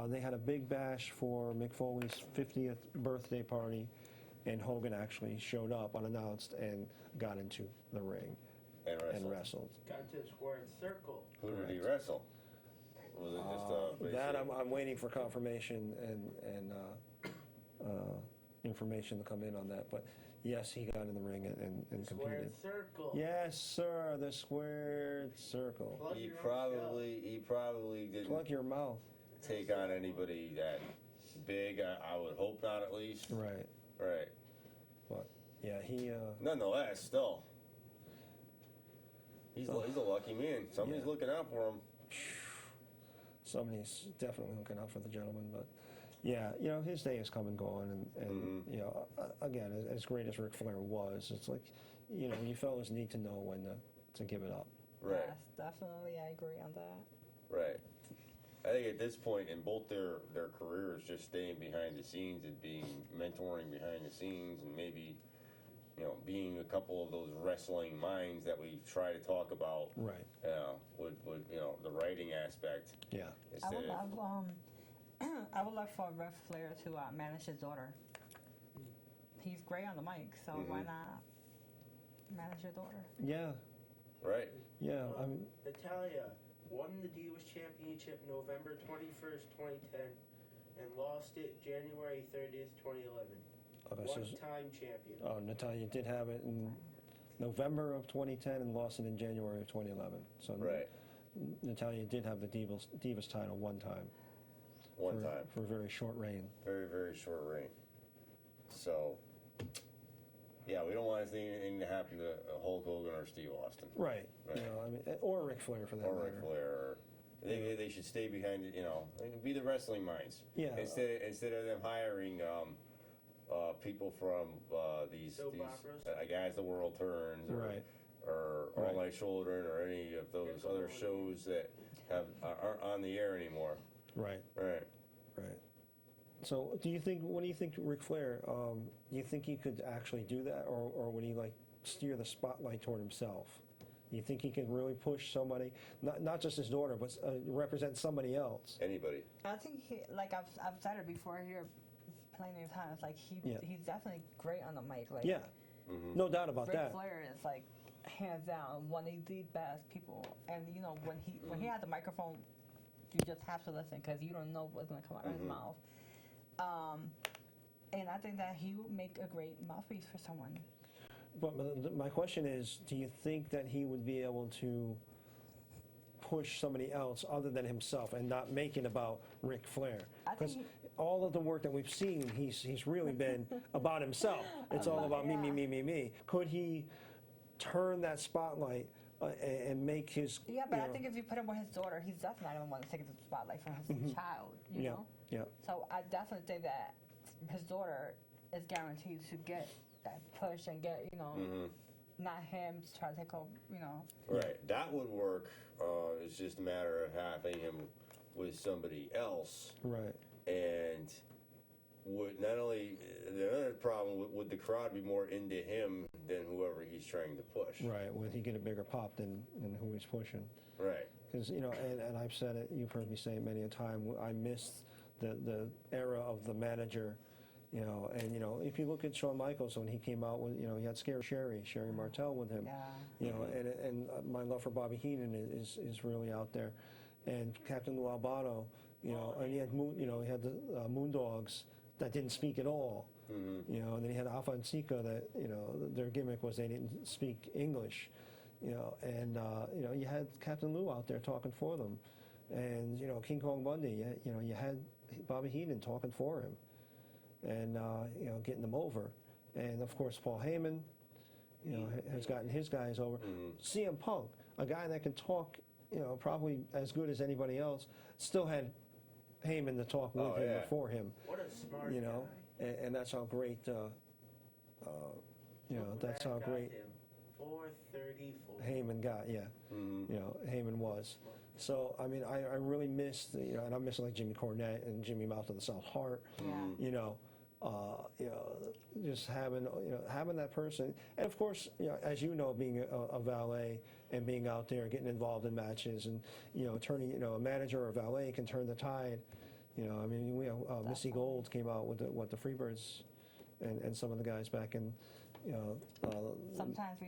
S3: They had a big bash for Mick Foley's 50th birthday party, and Hogan actually showed up unannounced and got into the ring and wrestled.
S2: Got into the square circle.
S1: Who did he wrestle? Was it just
S3: That I'm waiting for confirmation and information to come in on that. But yes, he got in the ring and competed.
S2: Squared circle.
S3: Yes, sir, the squared circle.
S2: Plug
S1: He
S2: your own
S1: probably didn't
S3: Plug your mouth.
S1: take on anybody that big. I would hope not, at least.
S3: Right.
S1: Right.
S3: But yeah, he.
S1: Nonetheless, still, he's a lucky man. Somebody's
S3: Yeah.
S1: looking out for him.
S3: Somebody's definitely looking out for the gentleman, but yeah, his day is come and gone, and again, as great as Ric Flair was, it's like, you fellas need to know when to give it up.
S1: Right.
S4: Yes, definitely, I agree on that.
S1: Right. I think at this point in both their careers, just staying behind the scenes and mentoring behind the scenes, and maybe, being a couple of those wrestling minds that we try to talk about.
S3: Right.
S1: Would the writing aspect.
S3: Yeah.
S4: I
S1: Instead
S4: would
S1: of,
S4: love, I would love for Ric Flair to manage his daughter. He's great on the mic, so why not manage your daughter?
S3: Yeah.
S1: right.
S3: Yeah.
S2: Natalia won the Divas Championship November 21st, 2010, and lost it January 30th, 2011.
S3: Okay, so
S2: One-time champion.
S3: Natalia did have it in November of 2010 and lost it in January of 2011. So
S1: Right.
S3: Natalia did have the Divas title one time.
S1: One time.
S3: For a very short reign.
S1: Very, very short reign. So, yeah, we don't want anything to happen to Hulk Hogan or Steve Austin.
S3: Right.
S1: Right.
S3: Or Ric Flair for that
S1: Or
S3: matter.
S1: Ric Flair. Or they should stay behind it, be the wrestling minds.
S3: Yeah.
S1: Instead of them hiring people from these
S2: Soap operas?
S1: Guys the World Turns, or,
S3: Right.
S1: or
S3: Right.
S1: All Night Children, or any of those other shows that aren't on the air anymore.
S3: Right.
S1: Right.
S3: Right. So, what do you think, Ric Flair? Do you think he could actually do that, or would he steer the spotlight toward himself? Do you think he can really push somebody, not just his daughter, but represent somebody else?
S1: Anybody.
S4: I think I've said it before here, plenty of times. He's definitely great on the mic.
S3: Yeah, no doubt about
S4: Ric
S3: that.
S4: Flair is hands down one of the best people, and when he has a microphone, you just have to listen because you don't know what's going to come out of his mouth. And I think that he would make a great mouthpiece for someone.
S3: But my question is, do you think that he would be able to push somebody else other than himself and not make it about Ric Flair?
S4: I think
S3: Because all of the work that we've seen, he's really been about himself. It's all about me, me, me, me, me. Could he turn that spotlight and make his...
S4: Yeah, but I think if you put him with his daughter, he's definitely not going to want to take the spotlight from his child, you know?
S3: Yeah.
S4: So I definitely think that his daughter is guaranteed to get that push and get, not him to try to take over,
S1: Right. That would work. It's just a matter of having him with somebody else.
S3: Right.
S1: And would not only the other problem, would the crowd be more into him than whoever he's trying to push?
S3: Right. Would he get a bigger pop than who he's pushing?
S1: Right.
S3: Because, and I've said it, you've heard me say it many a time, I missed the era of the manager, and, if you look at Shawn Michaels when he came out with, he had Sherry Martel with him,
S4: Yeah.
S3: and my love for Bobby Heenan is really out there, and Captain Lou Albano, and he had he had the Moondogs that didn't speak at all, and then he had Alpha and Sika that, their gimmick was they didn't speak English, and you had Captain Lou out there talking for them, and King Kong Bundy, you had Bobby Heenan talking for him, and getting them over, and of course Paul Heyman, has gotten his guys over. CM Punk, a guy that can talk, probably as good as anybody else, still had Heyman to talk with him before him.
S2: What a smart guy.
S3: And that's how great. That's how great
S2: 434.
S3: Heyman got. Yeah, Heyman was. So I mean, I really missed, and I'm missing like Jimmy Cornette and Jimmy Mouth of the South Hart. Just having that person, and of course, as being a valet and being out there, getting involved in matches, and turning, a manager or a valet can turn the tide. I mean, we have Missy Gold came out with the Freebirds, and some of the guys back in,
S4: Sometimes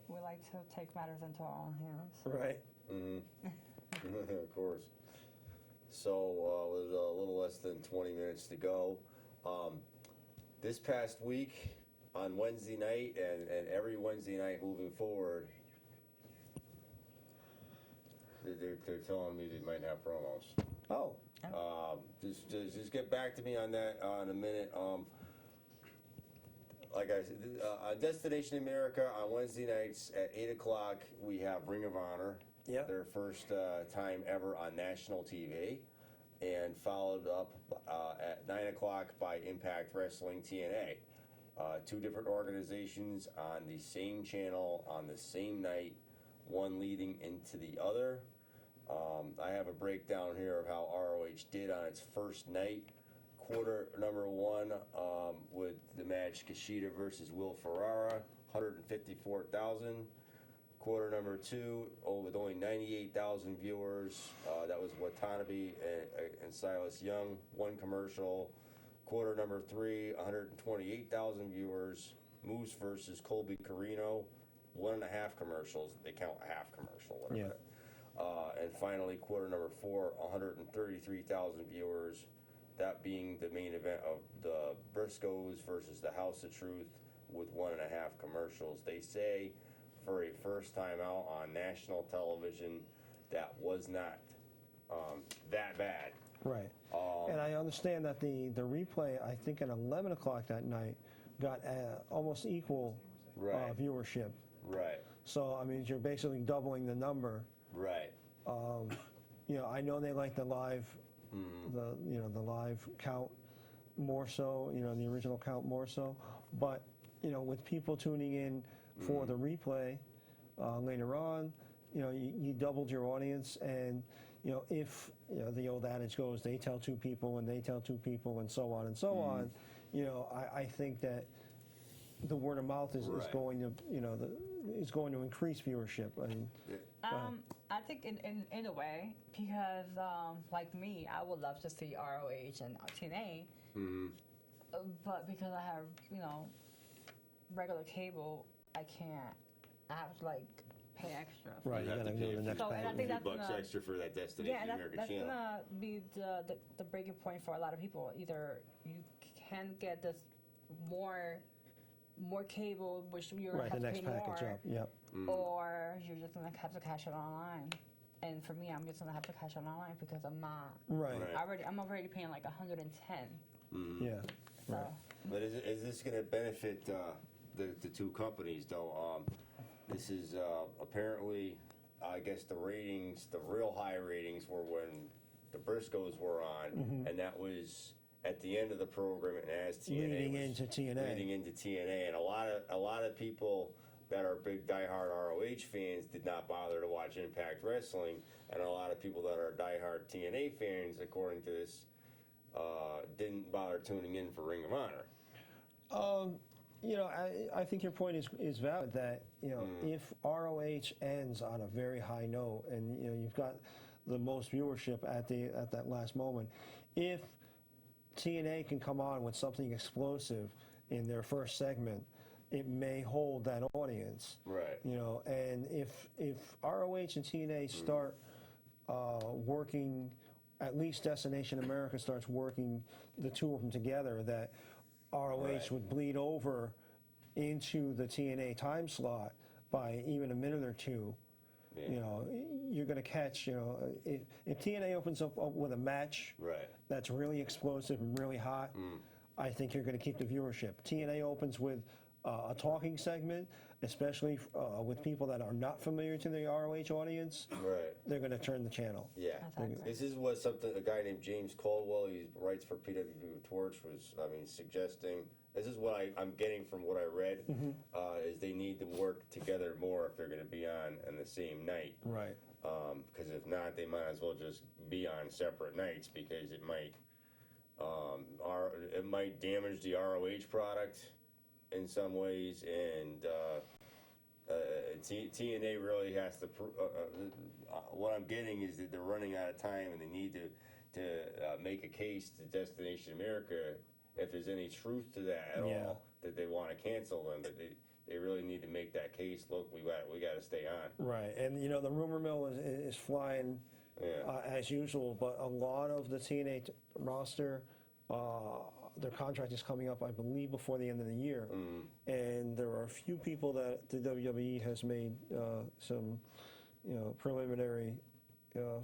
S4: we like to take matters into our own hands.
S3: Right.
S1: Of course. So with a little less than 20 minutes to go, this past week on Wednesday night and every Wednesday night moving forward, they're telling me they might have promos.
S3: Oh.
S1: Just get back to me on that in a minute. Like I said, on Destination America on Wednesday nights at 8 o'clock, we have Ring of Honor.
S3: Yep.
S1: Their first time ever on national TV. And followed up at 9 o'clock by Impact Wrestling TNA. Two different organizations on the same channel on the same night, one leading into the other. I have a breakdown here of how ROH did on its first night. Quarter number one with the match Kushida versus Will Ferrara, 154,000. Quarter number two, with only 98,000 viewers. That was Watanabe and Silas Young, one commercial. Quarter number three, 128,000 viewers. Moose versus Colby Carino, 1.5 commercials. They count a half commercial, whatever.
S3: Yeah.
S1: And finally, quarter number four, 133,000 viewers. That being the main event of the Briscoes versus the House of Truth with 1.5 commercials. They say for a first time out on national television, that was not that bad.
S3: Right. And I understand that the replay, I think at 11 o'clock that night, got almost equal viewership.
S1: Right.
S3: So, I mean, you're basically doubling the number.
S1: Right.
S3: I know they like the live, the live count more so, the original count more so. But, with people tuning in for the replay later on, you doubled your audience. And, if, the old adage goes, they tell two people and they tell two people and so on and so on, I think that the word of mouth is going to, is going to increase viewership. I mean,
S4: I think in a way, because like me, I would love to see ROH and TNA, but because I have regular cable, I can't. I have to pay extra.
S3: Right, you gotta go to the next
S4: So, and I think that's
S1: $50
S4: gonna,
S1: extra for that Destination America
S4: that's
S1: channel.
S4: gonna be the breaking point for a lot of people. Either you can get this more cable, which you're gonna
S3: right,
S4: have
S3: the
S4: to
S3: next
S4: pay
S3: package
S4: more,
S3: up. Yep.
S4: or you're just gonna have to cash it online. And for me, I'm just gonna have to cash it online because I'm not.
S3: Right.
S4: I'm already paying like 110.
S3: Yeah.
S4: So.
S3: Right.
S1: But is this going to benefit the two companies, though? This is apparently, I guess, the ratings, the real high ratings were when the Briscoes were on, and that was at the end of the program, and as TNA
S3: Leading into TNA,
S1: and a lot of people that are big diehard ROH fans did not bother to watch Impact Wrestling, and a lot of people that are diehard TNA fans, according to this, didn't bother tuning in for Ring of Honor.
S3: I think your point is valid that, if ROH ends on a very high note and, you've got the most viewership at that last moment, if TNA can come on with something explosive in their first segment, it may hold that audience.
S1: Right.
S3: And if ROH and TNA start working, at least Destination America starts working the two of them together, that ROH would bleed over into the TNA time slot by even a minute or two.
S1: Yeah.
S3: You're going to catch, if TNA opens up with a match that's really explosive and really hot, I think you're going to keep the viewership. TNA opens with a talking segment, especially with people that are not familiar to the ROH audience,
S1: Right.
S3: they're going to turn the channel.
S1: Yeah.
S4: Exactly.
S1: This is what a guy named James Caldwell, he writes for PWB Torch, was, suggesting. This is what I'm getting from what I read, is they need to work together more if they're going to be on the same night.
S3: Right.
S1: Because if not, they might as well just be on separate nights, because it might damage the ROH product in some ways, and TNA really has to. What I'm getting is that they're running out of time, and they need to make a case to Destination America, if there's any truth to that at all, that they want to cancel them. But they really need to make that case. Look, we got to stay on.
S3: Right, and the rumor mill is flying as usual, but a lot of the TNA roster. Their contract is coming up, I believe, before the end of the year, and there are a few people that the WWE has made some, preliminary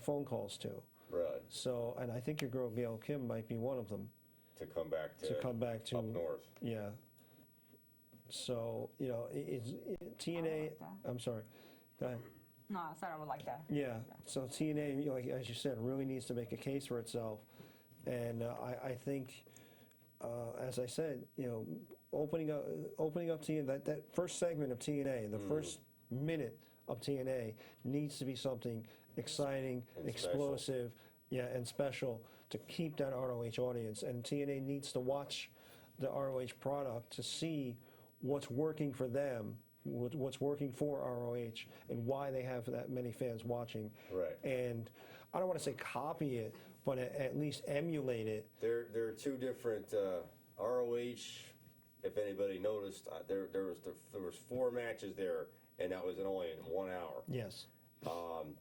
S3: phone calls to.
S1: Right.
S3: So, and I think your girl Gail Kim might be one of them.
S1: To come back to up north.
S3: Yeah. So it's TNA. I'm sorry. Go ahead.
S4: No, I said I would like that.
S3: Yeah. So TNA, like as you said, really needs to make a case for itself, and I think. As I said, opening up TNA, that first segment of TNA, the first minute of TNA needs to be something exciting,
S1: and
S3: explosive, and special to keep that ROH audience. And TNA needs to watch the ROH product to see what's working for them, what's working for ROH, and why they have that many fans watching.
S1: Right.
S3: And I don't want to say copy it, but at least emulate it.
S1: There are two different ROH. If anybody noticed, there was 4 matches there, and that was only in 1 hour.
S3: Yes.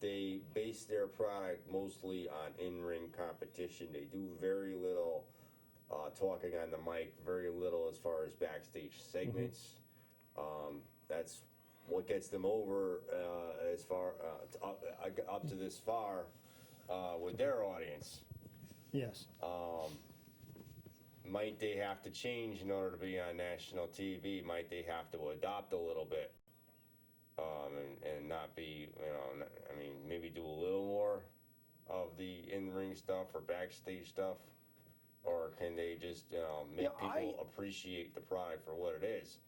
S1: They base their product mostly on in-ring competition. They do very little talking on the mic, very little as far as backstage segments. That's what gets them over as far up to this far. With their audience.
S3: Yes.
S1: Might they have to change in order to be on national TV? Might they have to adopt a little bit and not be, maybe do a little more of the in-ring stuff or backstage stuff? Or can they just make people appreciate the product for what it is?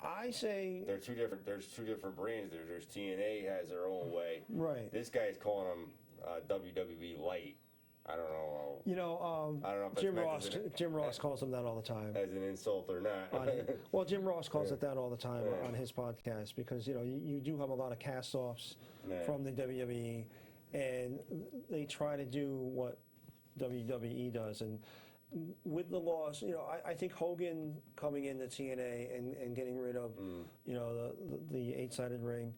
S3: I say
S1: there's two different brands. There's TNA has their own way.
S3: Right.
S1: This guy's calling them WWE Light. I don't know.
S3: I don't know if Jim Ross calls them that all the time.
S1: As an insult or not.
S3: Well, Jim Ross calls it that all the time on his podcast, because you do have a lot of cast-offs from the WWE, and they try to do what WWE does. And with the loss, I think Hogan coming into TNA and getting rid of, the 8-sided ring.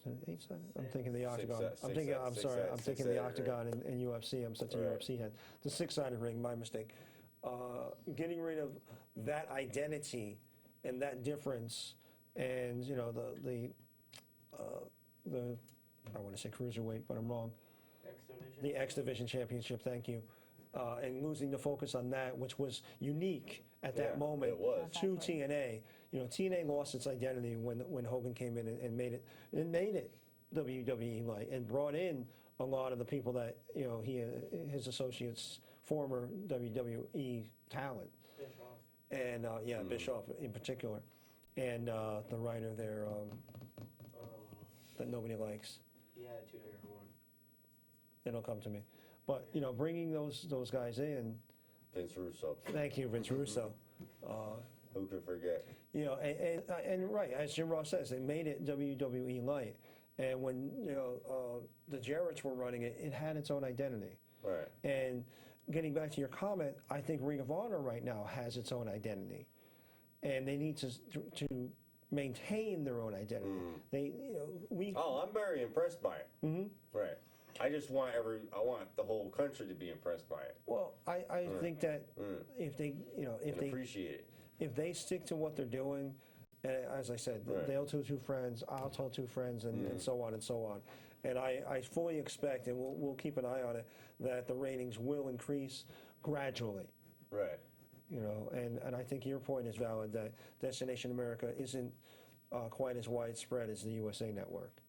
S3: Was it 8-sided? I'm thinking the Octagon. I'm thinking the Octagon in UFC. I'm such a UFC head. The 6-sided ring, my mistake. Getting rid of that identity and that difference, and the I want to say cruiserweight, but I'm wrong. The X Division Championship. Thank you. And losing the focus on that, which was unique at that moment to TNA. TNA lost its identity when Hogan came in and made it WWE Light, and brought in a lot of the people that his associates, former WWE talent, and Bischoff in particular, and the writer there that nobody likes.
S2: Yeah, 2 different one.
S3: It'll come to me. But, bringing those guys in.
S1: Vince Russo.
S3: Thank you, Vince Russo.
S1: Who could forget?
S3: And right, as Jim Ross says, they made it WWE Light. And when, the Jarretts were running it, it had its own identity.
S1: Right.
S3: And getting back to your comment, I think Ring of Honor right now has its own identity. And they need to maintain their own identity.
S1: I'm very impressed by it. Right. I just want I want the whole country to be impressed by it.
S3: Well, I think that if they
S1: appreciate it,
S3: if they stick to what they're doing, as I said, they'll tell 2 friends, I'll tell 2 friends, and so on and so on. And I fully expect, and we'll keep an eye on it, that the ratings will increase gradually.
S1: Right.
S3: know, and I think your point is valid that Destination America isn't quite as widespread as the USA Network.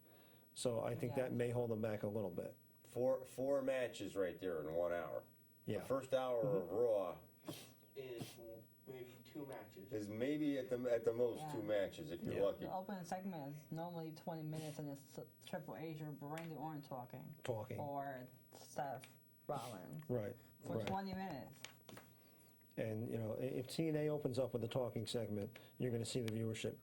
S3: So I think
S4: Yeah.
S3: that may hold them back a little bit.
S1: Four matches right there in 1 hour.
S3: Yeah.
S1: The first hour of Raw
S2: Is maybe 2 matches.
S1: is maybe at the most
S4: Yeah.
S1: 2 matches if you're
S3: Yeah.
S1: lucky.
S4: The opening segment is normally 20 minutes, and it's Triple H or Randy Orton talking. Or Seth Rollins
S3: Right.
S4: for
S3: right.
S4: 20 minutes.
S3: And you know, if TNA opens up with a talking segment, you're going to see the viewership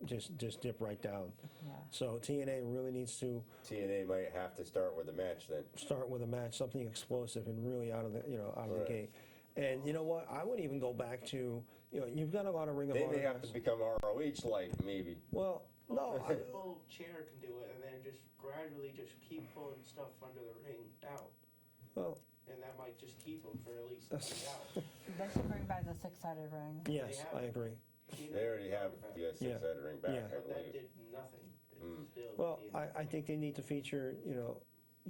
S3: just dip right down.
S4: Yeah.
S3: So TNA really needs to
S1: TNA might have to start with a match then.
S3: start with a match, something explosive and really out of the
S1: Right.
S3: the gate. And you know what? I would even go back to you've got a lot of Ring of
S1: They
S3: Honor
S1: may have
S3: guys.
S1: to become ROH like maybe.
S3: Well, no,
S2: A full chair can do it, and then just gradually just keep pulling stuff under the ring out.
S3: well,
S2: And that might just keep them for at least 3 hours.
S4: They should bring back the 6-sided ring.
S3: yes, I agree.
S1: They already have the six-sided ring back,
S3: Yeah.
S1: I
S2: But that
S1: believe.
S2: did nothing. It's still
S3: Well,
S2: being-
S3: I think they need to feature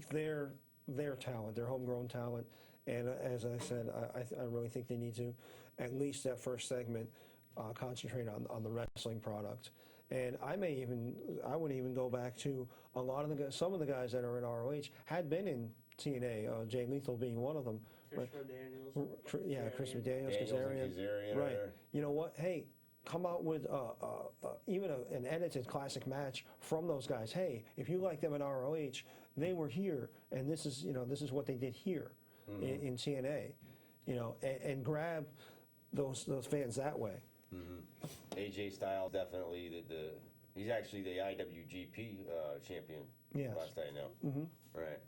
S3: their talent, their homegrown talent, and as I said, I really think they need to at least that first segment concentrate on the wrestling product. And I would even go back to a lot of the guys, some of the guys that are in ROH had been in TNA, Jay Lethal being one of them.
S2: Chris
S3: right?
S2: Daniels.
S3: Chris
S2: Kazarian.
S3: McDaniels, Kazarian.
S1: Kazarian
S3: Right.
S1: are-
S3: You know what? Hey, come out with even an edited classic match from those guys. Hey, if you like them in ROH, they were here, and this is what they did here in TNA. And grab those fans that way.
S1: AJ Styles definitely he's actually the IWGP champion.
S3: Yes.
S1: Last I know. Right.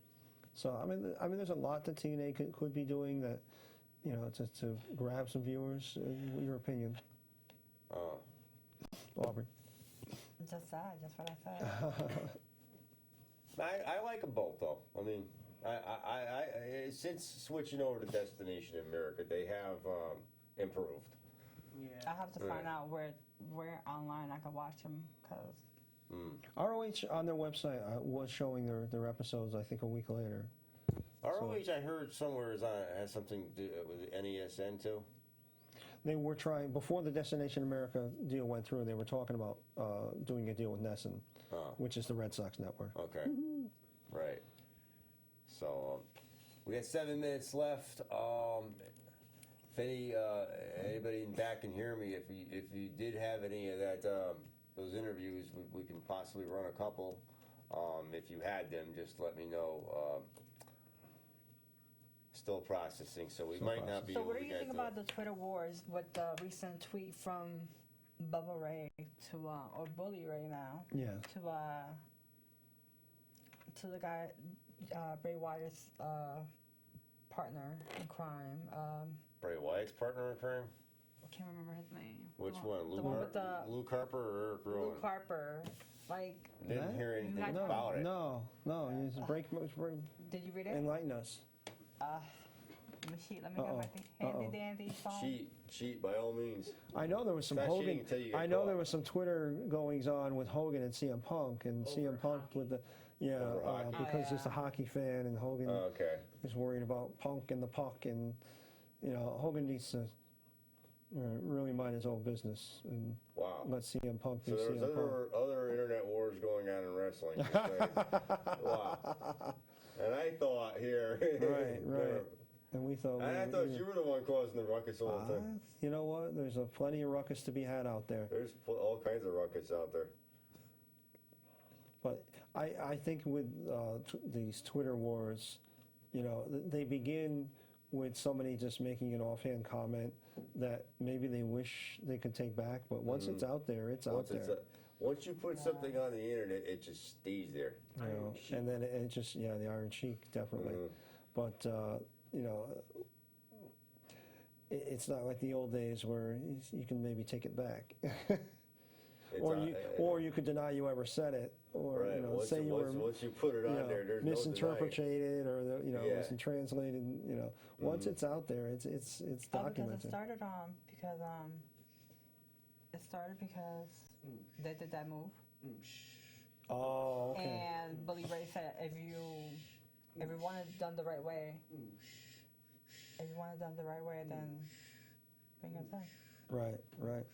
S3: So I mean, there's a lot that TNA could be doing that, to grab some viewers. Your opinion, Aubrey?
S4: Just that, just what I said.
S1: I like them both though. I mean, I since switching over to Destination America, they have improved.
S2: Yeah.
S4: I have to find out where online I can watch them, because
S3: ROH on their website was showing their episodes, I think, a week later.
S1: ROH, I heard somewhere has something to do with NESN too.
S3: They were trying, before the Destination America deal went through, they were talking about doing a deal with Nesson, which is the Red Sox network.
S1: Okay. Right. So we got 7 minutes left. If anybody in back can hear me, if you did have any of that those interviews, we can possibly run a couple. If you had them, just let me know. Still processing, so we might not be
S4: So
S1: able
S4: what
S1: to
S4: do you
S1: get
S4: think
S1: to
S4: about the Twitter wars with the recent tweet from Bubba Ray or Bully Ray now,
S3: Yeah.
S4: to the guy, Bray Wyatt's partner in crime?
S1: Bray Wyatt's partner in crime?
S4: I can't remember his name.
S1: Which
S4: The
S1: one?
S4: The one with the
S1: Luke Harper or Eric Rowan?
S4: Luke Harper. Like,
S1: Didn't hear anything
S4: had-
S1: about it.
S3: No. You just break,
S4: did you read it?
S3: enlighten us.
S4: Let me see. Let me
S3: Uh-oh.
S4: get my thing. Handy
S3: Uh-oh.
S4: dandy phone.
S1: Cheat by all means.
S3: I know there was some
S1: Not
S3: Hogan.
S1: cheating until you get
S3: I know
S1: caught.
S3: there was some Twitter goings on with Hogan and CM Punk, and CM Punk
S2: hockey.
S3: with
S1: Over hockey.
S3: because
S4: Oh,
S3: he's a
S4: yeah.
S3: hockey fan, and Hogan
S1: Okay.
S3: is worried about Punk and the puck, and Hogan needs to really mind his own business and
S1: Wow.
S3: let CM Punk
S1: So
S3: do
S1: there's
S3: CM Punk.
S1: other internet wars going on in wrestling. Just saying. Wow. And I thought here.
S3: Right. And we thought.
S1: I thought you were the one causing the ruckus all the time.
S3: You know what? There's plenty of ruckus to be had out there.
S1: There's all kinds of ruckus out there.
S3: But I think with these Twitter wars, they begin with somebody just making an offhand comment that maybe they wish they could take back. But once it's out there, it's out there.
S1: Once you put something on the internet, it just stays there.
S3: And then it just, the Iron Sheik, definitely. But, it's not like the old days where you can maybe take it back. Or you could deny you ever said it, or
S1: Right. Once
S3: say you were
S1: once you put it on there, there's no
S3: misinterpreted, or
S1: Yeah.
S3: mistranslated. Once it's out there, it's
S4: Because it
S3: documented.
S4: started because they did that move,
S3: Oh, okay.
S4: and Bully Ray said if everyone had done the right way, then say.
S3: Right.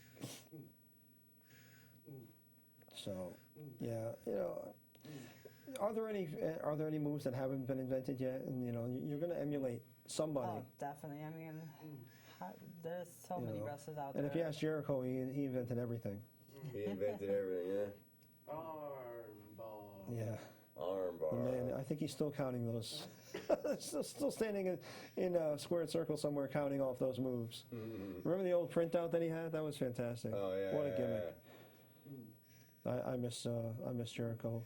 S3: So, yeah, are there any moves that haven't been invented yet? And you're going to emulate somebody.
S4: Oh, definitely. I mean, there's so many wrestlers out there.
S3: And if you ask Jericho, he invented everything.
S1: He invented everything, yeah.
S2: Armbar.
S3: Yeah.
S1: Armbar.
S3: Man, I think he's still counting those. still standing in a squared circle somewhere, counting off those moves.
S1: Mm-hmm.
S3: Remember the old printout that he had? That was fantastic.
S1: Oh yeah.
S3: What a gimmick. I miss Jericho.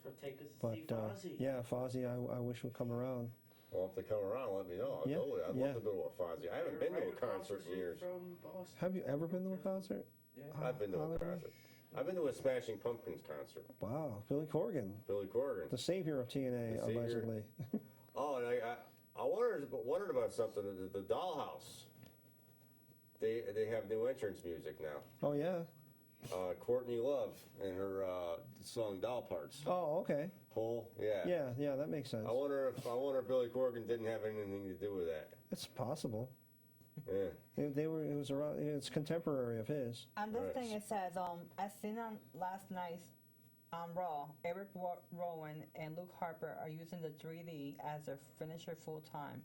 S2: So take us to
S3: But
S2: see Fozzy.
S3: yeah, Fozzy, I wish would come around.
S1: Well, if they come around, let me know. I'll
S3: Yeah,
S1: go with it. I'd
S3: yeah.
S1: love to go to a Fozzy. I haven't
S2: They're
S1: been to
S2: right
S1: a
S2: across
S1: concert
S2: the
S1: in
S2: street
S1: years.
S2: From Boston.
S3: Have you ever been to a concert?
S2: Yeah.
S1: I've been to a
S3: Hollywood?
S1: concert. I've been to a Smashing Pumpkins concert.
S3: Wow, Billy Corgan,
S1: Billy Corgan.
S3: the savior of TNA,
S1: The savior.
S3: allegedly.
S1: Oh, and I wondered about something. The Dollhouse. They have new entrance music now.
S3: Oh yeah.
S1: Courtney Love and her song Doll Parts.
S3: Oh okay.
S1: Whole, yeah.
S3: Yeah, that makes sense.
S1: I wonder if Billy Corgan didn't have anything to do with that.
S3: It's possible.
S1: Yeah.
S3: It was around. It's contemporary of his.
S4: On this
S1: Right.
S4: thing, it says, as seen on last night's Raw, Eric Rowan and Luke Harper are using the 3D as their finisher full time,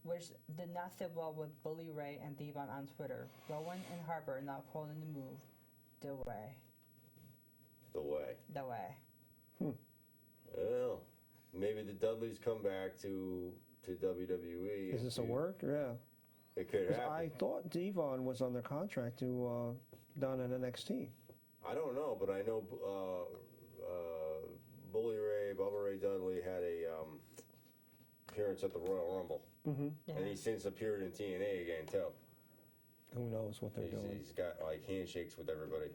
S4: which did not sit well with Bully Ray and Devon on Twitter. Rowan and Harper are now calling the move the way.
S1: The way.
S4: The way.
S1: Well, maybe the Dudleys come back to WWE.
S3: Is this a work? Yeah.
S1: It could
S3: 'Cause
S1: happen.
S3: I thought Devon was under contract to down at NXT.
S1: I don't know, but I know Bully Ray, Bubba Ray Dudley had a appearance at the Royal Rumble,
S4: Yeah.
S1: and he's since appeared in TNA again too.
S3: Who knows what they're doing?
S1: He's got like handshakes with everybody,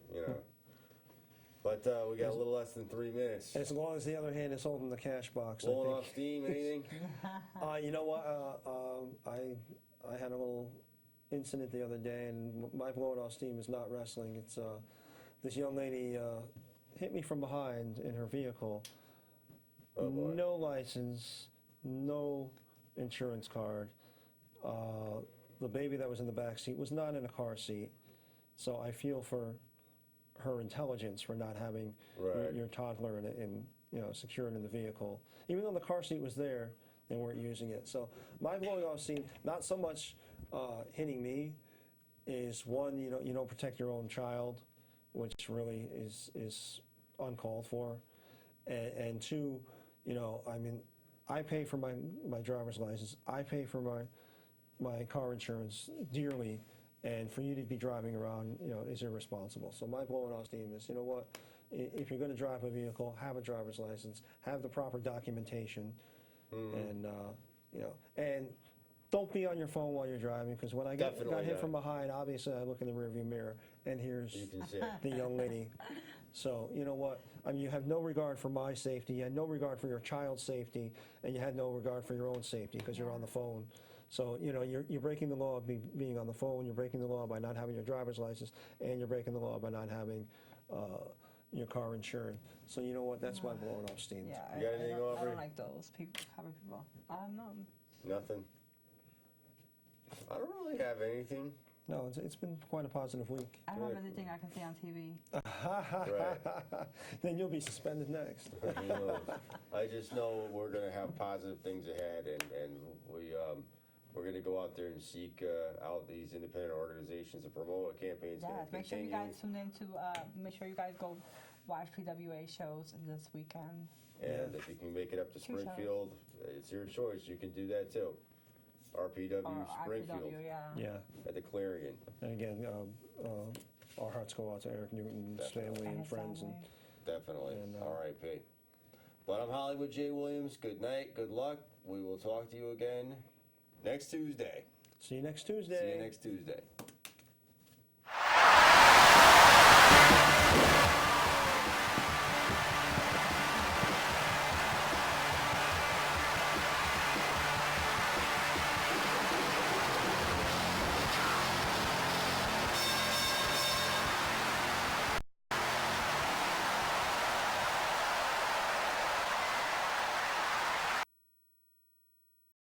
S1: But we got a little less than 3 minutes.
S3: As long as the other hand is holding the cash box.
S1: Blowing
S3: I
S1: off
S3: think.
S1: steam, anything?
S3: You know what? I had a little incident the other day, and my blowing off steam is not wrestling. It's this young lady hit me from behind in her vehicle.
S1: Oh, boy.
S3: No license, no insurance card. The baby that was in the back seat was not in a car seat, so I feel for her intelligence for not having
S1: Right.
S3: your toddler in secured in the vehicle. Even though the car seat was there, they weren't using it. So my blowing off steam, not so much hitting me, is one, you don't protect your own child, which really is uncalled for, and two, I pay for my driver's license, I pay for my car insurance dearly, and for you to be driving around, is irresponsible. So my blowing off steam is, what, if you're going to drive a vehicle, have a driver's license, have the proper documentation, and and don't be on your phone while you're driving, because when I got
S1: Definitely
S3: hit
S1: not.
S3: from behind, obviously I look in the rearview mirror, and here's
S1: You can see it.
S3: the young lady. So you know what? I mean, you have no regard for my safety, you had no regard for your child's safety, and you had no regard for your own safety because you're on the phone. So you're breaking the law of being on the phone. You're breaking the law by not having your driver's license, and you're breaking the law by not having your car insured. So you know what? That's my blowing off steam.
S4: Yeah,
S1: You got anything,
S4: I
S1: Aubrey?
S4: don't like those people, cover people. No.
S1: Nothing. I don't really have anything.
S3: No, it's been quite a positive week.
S4: I don't have anything I can say on TV.
S1: Right.
S3: Then you'll be suspended next.
S1: Who knows? I just know we're going to have positive things ahead, and we're going to go out there and seek out these independent organizations to promote a campaign.
S4: Yeah, make sure you guys tune in to, make sure you guys go watch PWA shows this weekend.
S1: And if you can make it up to
S4: 2 shows.
S1: Springfield, it's your choice. You can do that too. RPW
S4: Or
S1: Springfield
S4: IPW, yeah.
S3: Yeah.
S1: at the Clarion.
S3: And again, our hearts go out to Eric Newton's
S1: Definitely.
S3: family and
S4: his
S3: friends.
S4: family.
S1: Definitely.
S3: And,
S1: R.I.P. But I'm Hollywood J. Williams. Good night. Good luck. We will talk to you again next Tuesday.
S3: See you next Tuesday.
S1: See you next Tuesday.